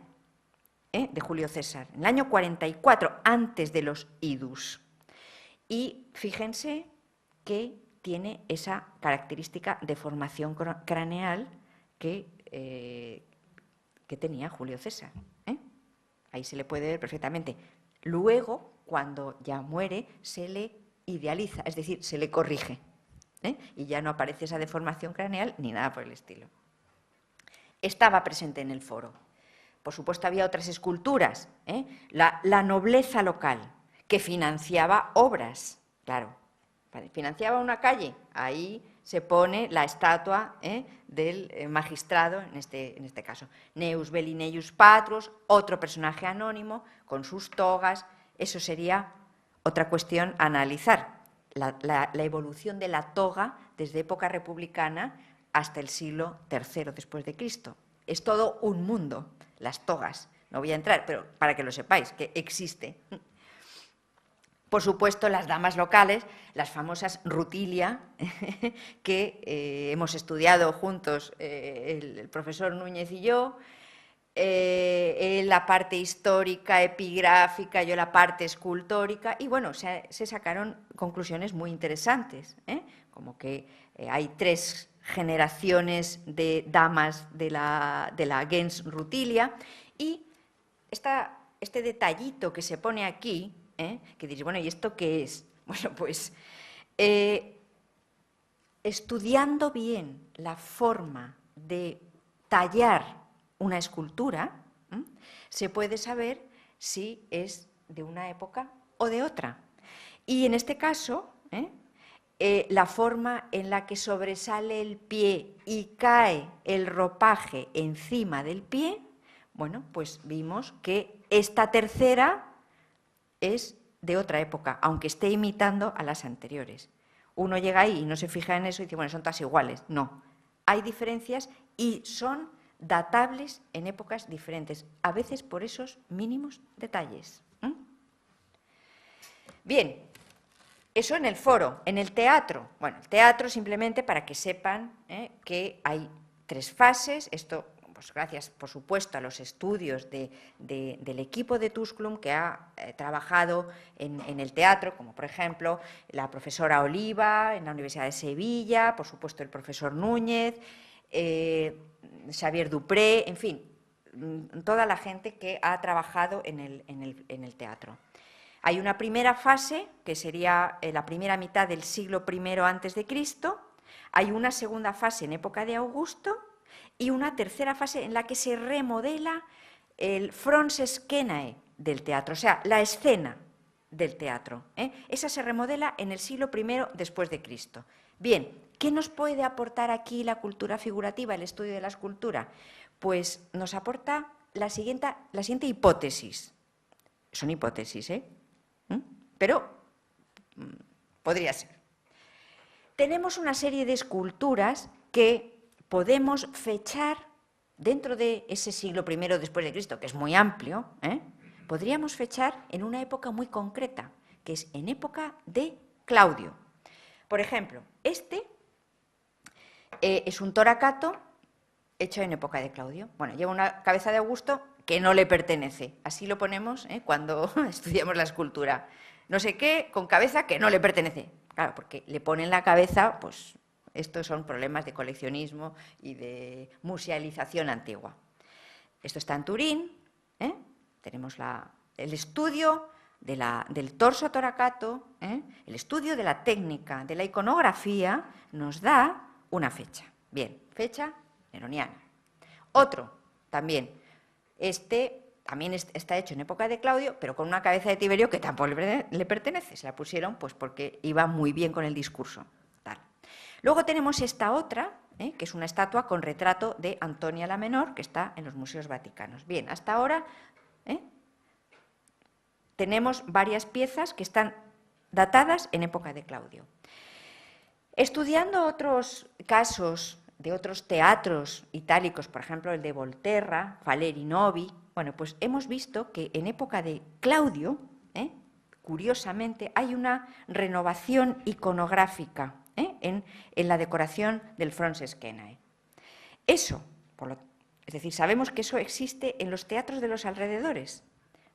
de Julio César, en el año 44, antes de los idus. Y fíjense que tiene esa característica de formación craneal que tenía Julio César. Ahí se le puede ver perfectamente. Luego, cuando ya muere, se le idealiza, es decir, se le corrige. Y ya no aparece esa deformación craneal ni nada por el estilo. Estaba presente en el foro. Por supuesto, había otras esculturas. La nobleza local, que financiaba obras claro, financiaba una calle, ahí se pone la estatua del magistrado, en este caso. Neus Belli Neius Patros, otro personaje anónimo, con sus togas, eso sería otra cuestión a analizar, la evolución de la toga desde época republicana hasta el siglo III después de Cristo. Es todo un mundo, las togas. No voy a entrar, pero para que lo sepáis, que existe. Por supuesto, las damas locales, las famosas rutilia, que hemos estudiado juntos el profesor Núñez y yo, la parte histórica, epigráfica, yo la parte escultórica, y bueno, se sacaron conclusiones muy interesantes, como que hay 3 generaciones de damas de la gens rutilia, y este detallito que se pone aquí, que diréis, bueno, ¿y esto qué es? Bueno, pues estudiando bien la forma de tallar una escultura, se puede saber si es de una época o de otra. Y en este caso, la forma en la que sobresale el pie y cae el ropaje encima del pie, bueno, pues vimos que esta tercera es de otra época, aunque esté imitando a las anteriores. Uno llega ahí y no se fija en eso y dice, bueno, son todas iguales. No, hay diferencias y son datables en épocas diferentes, a veces por esos mínimos detalles. Bien, eso en el foro. En el teatro, bueno, el teatro simplemente para que sepan que hay 3 fases, esto pues gracias, por supuesto, a los estudios del equipo de Tusculum que ha trabajado en el teatro, como por ejemplo la profesora Oliva en la Universidad de Sevilla, por supuesto el profesor Núñez, Xavier Dupré, en fin, toda la gente que ha trabajado en el teatro. Hay una primera fase, que sería la primera mitad del siglo I antes de Cristo, hay una segunda fase en época de Augusto, y una tercera fase en la que se remodela el Fronsaesquenae del teatro, o sea, la escena del teatro. Esa se remodela en el siglo I después de Cristo. Bien, ¿qué nos puede aportar aquí la cultura figurativa, el estudio de la escultura? Pues nos aporta la siguiente hipótesis. Son hipótesis, pero podría ser. Tenemos una serie de esculturas que podemos fechar dentro de ese siglo I después de Cristo, que es muy amplio, podríamos fechar en una época muy concreta, que es en época de Claudio. Por ejemplo, este es un toracato hecho en época de Claudio. Bueno, lleva una cabeza de Augusto que no le pertenece. Así lo ponemos cuando estudiamos la escultura. No sé qué, con cabeza que no le pertenece. Claro, porque le ponen la cabeza, pues estos son problemas de coleccionismo y de musealización antigua. Esto está en Turín, tenemos el estudio del torso toracato, el estudio de la técnica de la iconografía nos da una fecha. Bien, fecha neroniana. Otro, también, también está hecho en época de Claudio, pero con una cabeza de Tiberio que tampoco le pertenece. Se la pusieron pues porque iba muy bien con el discurso. Tal. Luego tenemos esta otra, que es una estatua con retrato de Antonia la Menor, que está en los museos vaticanos. Bien, hasta ahora tenemos varias piezas que están datadas en época de Claudio. Estudiando otros casos de otros teatros itálicos, por ejemplo el de Volterra, Faleri Novi, bueno, pues hemos visto que en época de Claudio, curiosamente, hay una renovación iconográfica en la decoración del Fronsaesquenae. Eso, es decir, sabemos que eso existe en los teatros de los alrededores.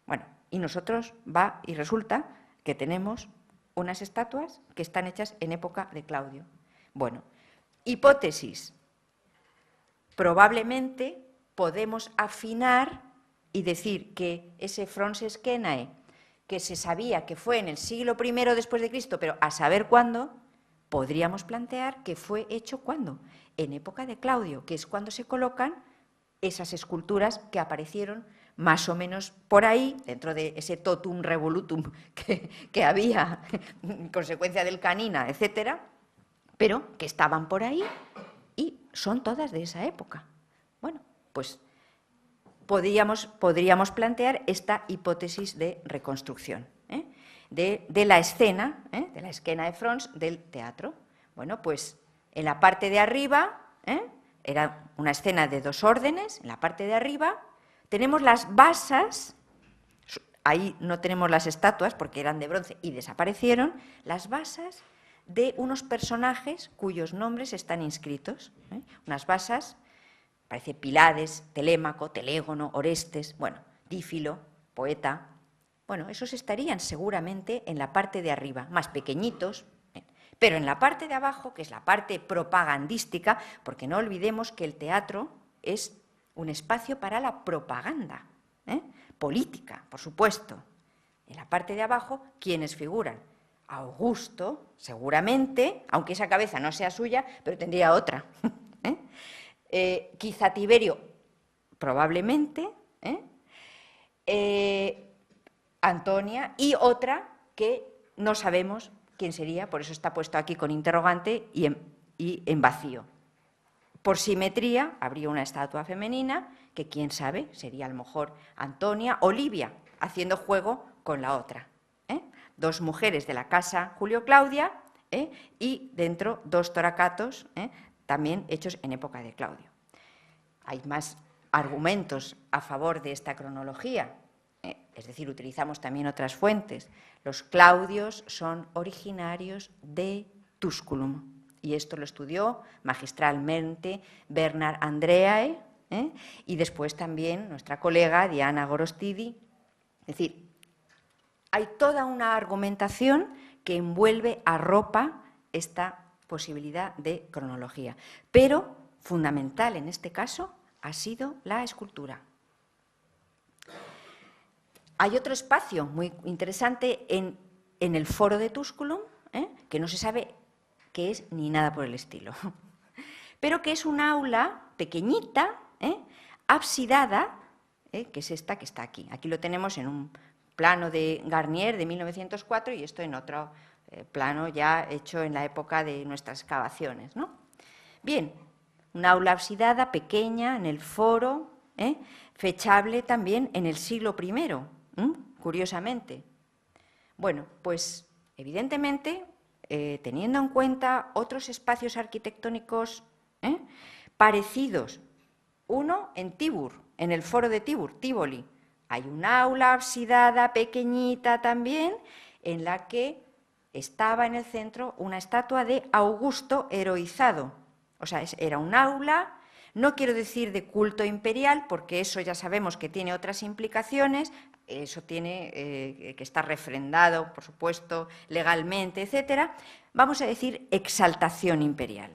Bueno, y nosotros y resulta que tenemos unas estatuas que están hechas en época de Claudio. Bueno, hipótesis. Probablemente podemos afinar y decir que ese Fronsaesquenae, que se sabía que fue en el siglo I después de Cristo, pero a saber cuándo, podríamos plantear que fue hecho ¿cuándo? En época de Claudio, que es cuando se colocan esas esculturas que aparecieron más o menos por ahí, dentro de ese totum revolutum que había en consecuencia del Canina, etcétera, pero que estaban por ahí y son todas de esa época. Bueno, pues podríamos plantear esta hipótesis de reconstrucción, de la escena de Frons del teatro. Bueno, pues en la parte de arriba, era una escena de 2 órdenes, en la parte de arriba tenemos las basas, ahí no tenemos las estatuas porque eran de bronce y desaparecieron, las basas de unos personajes cuyos nombres están inscritos, unas basas, parece Pilades, Telémaco, Telégono, Orestes, bueno, Dífilo, poeta. Bueno, esos estarían seguramente en la parte de arriba, más pequeñitos, pero en la parte de abajo, que es la parte propagandística, porque no olvidemos que el teatro es un espacio para la propaganda, política, por supuesto. En la parte de abajo, ¿quiénes figuran? Augusto, seguramente, aunque esa cabeza no sea suya, pero tendría otra. Quizá Tiberio, probablemente, Antonia, y otra que no sabemos quién sería, por eso está puesto aquí con interrogante y en vacío. Por simetría, habría una estatua femenina que, quién sabe, sería a lo mejor Antonia o Livia, haciendo juego con la otra. 2 mujeres de la casa Julio Claudia y dentro 2 toracatos también hechos en época de Claudio. Hay más argumentos a favor de esta cronología, es decir, utilizamos también otras fuentes. Los Claudios son originarios de Tusculum, y esto lo estudió magistralmente Bernard Andreae, y después también nuestra colega Diana Gorostidi. Es decir, hay toda una argumentación que envuelve, arropa esta posibilidad de cronología, pero fundamental en este caso ha sido la escultura. Hay otro espacio muy interesante en el foro de Tusculum, que no se sabe qué es ni nada por el estilo, pero que es un aula pequeñita, absidada, que es esta que está aquí. Aquí lo tenemos en un plano de Garnier de 1904 y esto en otro plano ya hecho en la época de nuestras excavaciones, ¿no? Bien, una aula absidada pequeña en el foro, fechable también en el siglo I, curiosamente. Bueno, pues evidentemente, teniendo en cuenta otros espacios arquitectónicos parecidos, uno en Tibur, en el foro de Tibur, Tívoli, hay un aula absidada pequeñita también en la que estaba en el centro una estatua de Augusto heroizado. O sea, era un aula, no quiero decir de culto imperial, porque eso ya sabemos que tiene otras implicaciones, eso tiene que estar refrendado, por supuesto, legalmente, etcétera. Vamos a decir exaltación imperial,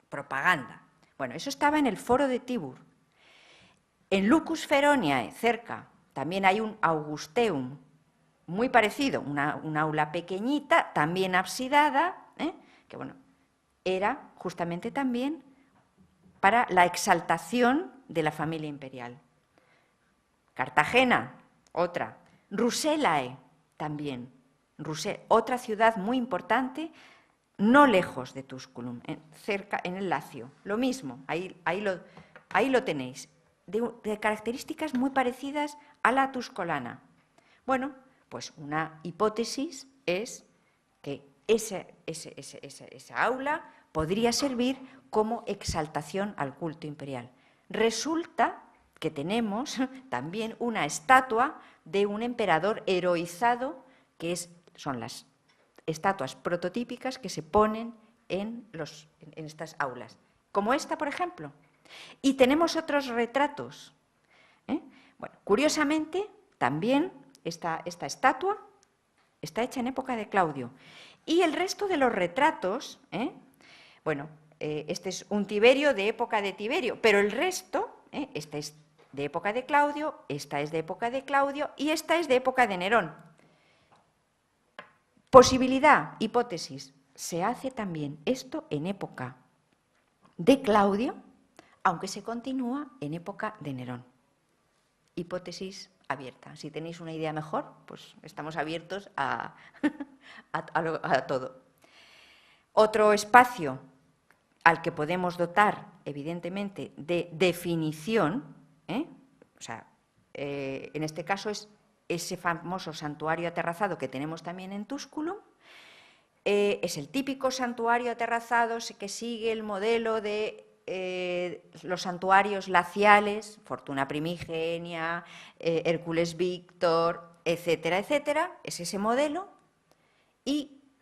propaganda. Bueno, eso estaba en el foro de Tibur. En Lucus Feroniae, cerca, también hay un Augusteum, muy parecido, una aula pequeñita, también absidada, que bueno, era justamente también para la exaltación de la familia imperial. Cartagena, otra. Ruselae, también. Otra ciudad muy importante, no lejos de Tusculum, cerca, en el Lacio. Lo mismo, ahí lo tenéis. De características muy parecidas a la tuscolana. Bueno, pues una hipótesis es que esa aula podría servir como exaltación al culto imperial. Resulta que tenemos también una estatua de un emperador heroizado, que son las estatuas prototípicas que se ponen en estas aulas, como esta, por ejemplo. Y tenemos otros retratos. Bueno, curiosamente, también esta estatua está hecha en época de Claudio. Y el resto de los retratos, bueno, este es un Tiberio de época de Tiberio, pero el resto, esta es de época de Claudio, esta es de época de Claudio y esta es de época de Nerón. Posibilidad, hipótesis, se hace también esto en época de Claudio, aunque se continúa en época de Nerón. hipótesis abierta. Si tenéis una idea mejor, pues estamos abiertos a, a todo. Otro espacio al que podemos dotar, evidentemente, de definición, o sea, en este caso es ese famoso santuario aterrazado que tenemos también en Túsculum. Es el típico santuario aterrazado que sigue el modelo de los santuarios laciales, Fortuna Primigenia, Hércules Víctor, etcétera, etcétera. Es ese modelo,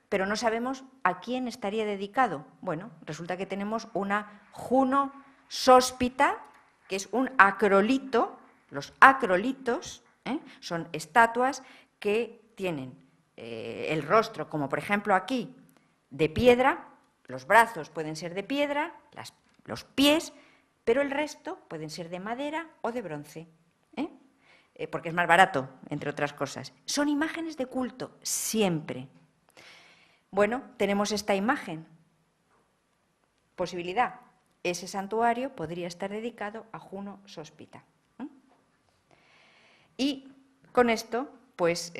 pero no sabemos a quién estaría dedicado. Bueno, resulta que tenemos una Juno Sóspita, que es un acrolito. Los acrolitos son estatuas que tienen el rostro, como por ejemplo aquí, de piedra, los brazos pueden ser de piedra, los pies, pero el resto pueden ser de madera o de bronce, porque es más barato, entre otras cosas. Son imágenes de culto, siempre. Bueno, tenemos esta imagen. Posibilidad, ese santuario podría estar dedicado a Juno Sóspita. Y con esto, pues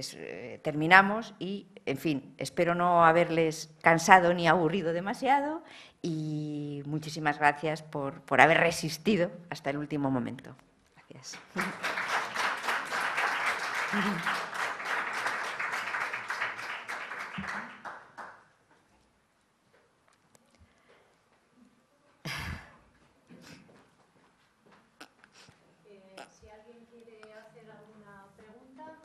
terminamos y, en fin, espero no haberles cansado ni aburrido demasiado y muchísimas gracias por haber resistido hasta el último momento. Gracias. Si alguien quiere hacer alguna pregunta.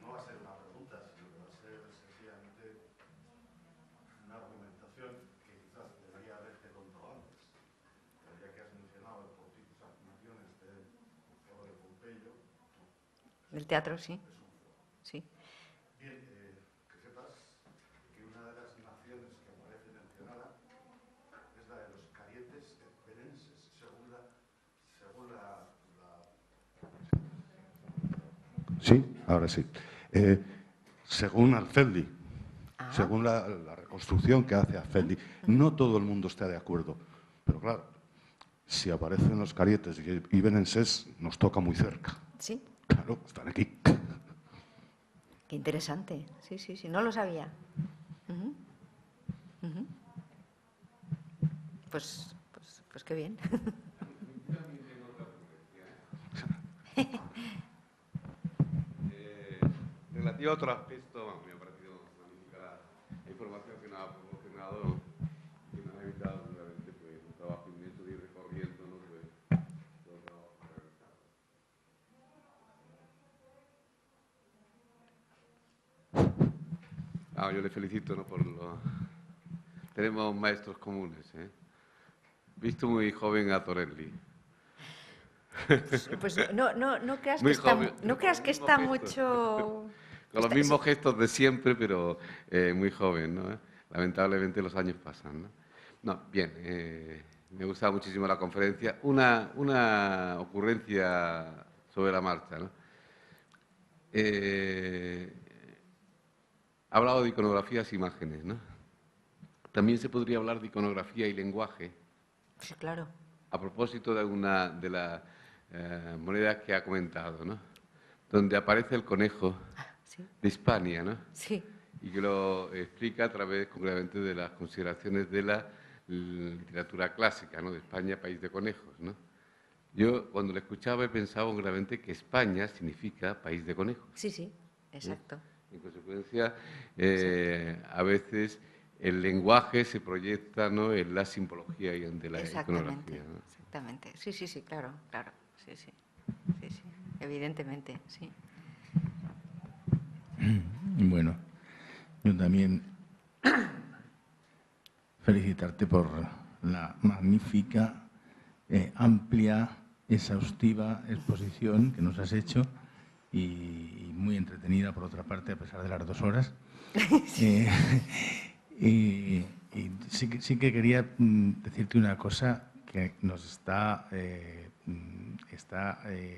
No va a ser una pregunta, sino que va a ser sencillamente una argumentación que quizás debería haberte contado antes. Ya que has mencionado por tus afirmaciones del foro de Pompeyo. Del teatro, sí. Sí. Bien, que sepas que una de las naciones que aparece mencionada es la de los carietes berenses, según la... Sí, ahora sí. Según Alfeldi, según la reconstrucción que hace Alfeldi, no todo el mundo está de acuerdo, pero claro, si aparecen los carietes y berenses, nos toca muy cerca. Sí. Claro, están aquí. Qué interesante. Sí, sí, sí, no lo sabía. Pues qué bien. Relativo a otro aspecto, me ha parecido magnífica la información que nos ha proporcionado y nos ha evitado seguramente pues, un trabajo inmenso de ir recorriendo, ¿no? Pues, todo el trabajo realizado. Yo le felicito, ¿no? Por lo... Tenemos maestros comunes, ¿eh? Visto muy joven a Torelli. Pues no creas Muy que está, joven, no creas que está gestos. mucho... Con los mismos gestos de siempre, pero muy joven, ¿no? Lamentablemente los años pasan, ¿no? No, bien, me gustaba muchísimo la conferencia. Una ocurrencia sobre la marcha, ¿no? Ha hablado de iconografías e imágenes, ¿no? También se podría hablar de iconografía y lenguaje. Sí, claro. A propósito de una de las monedas que ha comentado, ¿no? Donde aparece el conejo de Hispania, ¿no? Sí. Y que lo explica a través, concretamente, de las consideraciones de la literatura clásica, ¿no? De España, país de conejos, ¿no? Yo, cuando lo escuchaba, he pensado concretamente que España significa país de conejos. Sí, sí, exacto. En consecuencia, a veces el lenguaje se proyecta, ¿no? En la simbología y en la iconografía, ¿no? Exactamente. Sí, sí, sí, claro, claro. Sí, sí. Sí, sí. Evidentemente, sí. Bueno, también felicitarte por la magnífica, amplia, exhaustiva exposición que nos has hecho y muy entretenida, por otra parte, a pesar de las 2 horas. Y sí que quería decirte una cosa que nos está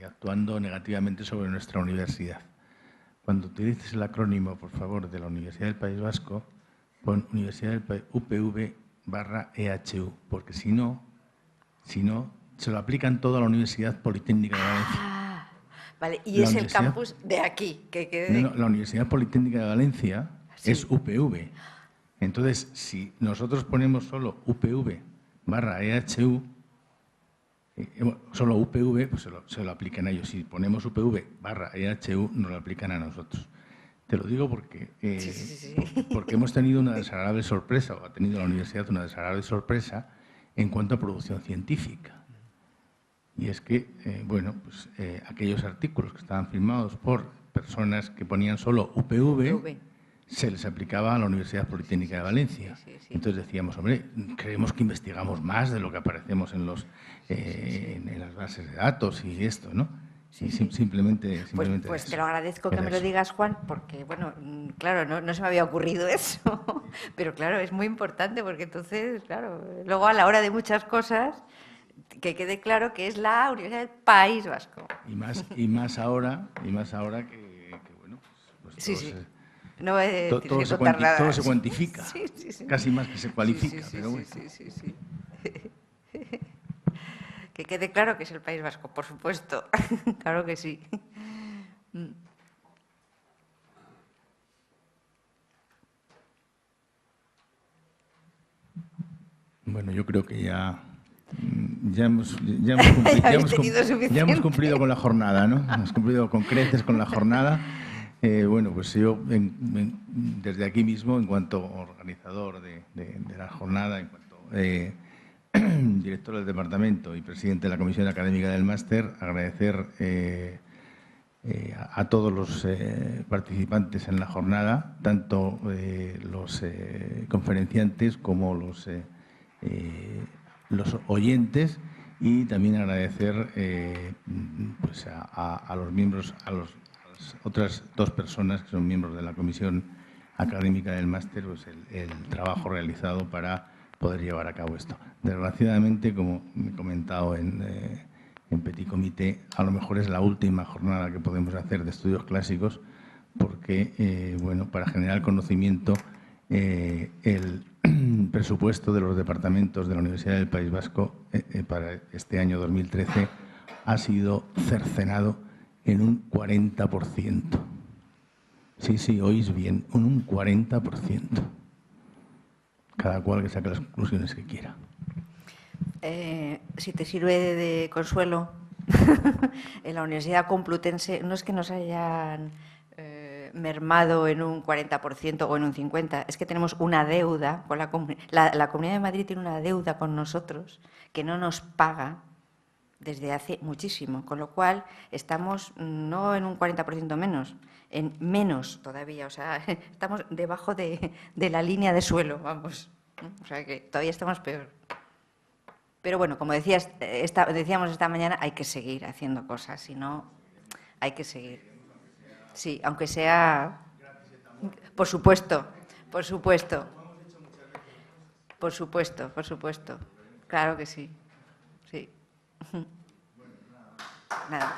actuando negativamente sobre nuestra universidad. Cuando utilices el acrónimo, por favor, de la Universidad del País Vasco, pon Universidad del País UPV/EHU, porque si no, se lo aplican todo a la Universidad Politécnica de Valencia. Ah, vale, y es el campus de aquí, que quede... No, la Universidad Politécnica de Valencia es UPV. Entonces, si nosotros ponemos solo UPV/EHU, solo UPV, pues se lo aplican a ellos. Si ponemos UPV/EHU, nos lo aplican a nosotros. Te lo digo porque, porque hemos tenido una desagradable sorpresa, o ha tenido la universidad una desagradable sorpresa en cuanto a producción científica. Y es que, aquellos artículos que estaban firmados por personas que ponían solo UPV, se les aplicaba a la Universidad Politécnica de Valencia. Entonces decíamos, hombre, creemos que investigamos más de lo que aparecemos en las bases de datos y esto, ¿no? Simplemente pues te lo agradezco que me lo digas, Juan, porque, bueno, claro, no se me había ocurrido eso, pero claro, es muy importante porque entonces, claro, luego a la hora de muchas cosas, que quede claro que es la Universidad del País Vasco. Y más ahora que bueno, pues no voy a decir todo se cuantifica, casi más que se cualifica, pero bueno. Sí. Que quede claro que es el País Vasco, por supuesto, claro que sí. Bueno, yo creo que ya hemos cumplido con la jornada, ¿no? Hemos cumplido con creces con la jornada. Bueno, pues yo desde aquí mismo, en cuanto organizador de la jornada, en cuanto director del departamento y presidente de la Comisión Académica del Máster, agradecer a todos los participantes en la jornada, tanto los conferenciantes como los oyentes, y también agradecer pues a los miembros, a las otras 2 personas que son miembros de la Comisión Académica del Máster, pues el trabajo realizado para poder llevar a cabo esto. Desgraciadamente, como he comentado en Petit Comité, a lo mejor es la última jornada que podemos hacer de estudios clásicos, porque, para generar conocimiento, el presupuesto de los departamentos de la Universidad del País Vasco para este año 2013 ha sido cercenado en un 40%. Sí, oís bien, un 40%. Cada cual que saque las conclusiones que quiera. Si te sirve de consuelo, en la Universidad Complutense no es que nos hayan mermado en un 40% o en un 50%, es que tenemos una deuda con la Comunidad de Madrid tiene una deuda con nosotros que no nos paga desde hace muchísimo, con lo cual estamos no en un 40% menos, en menos todavía, o sea, estamos debajo de la línea de suelo, vamos, o sea que todavía estamos peor. Pero bueno, como decíamos esta mañana, hay que seguir haciendo cosas, si no, hay que seguir. Sí, aunque sea... Por supuesto. Claro que sí. Sí. Nada.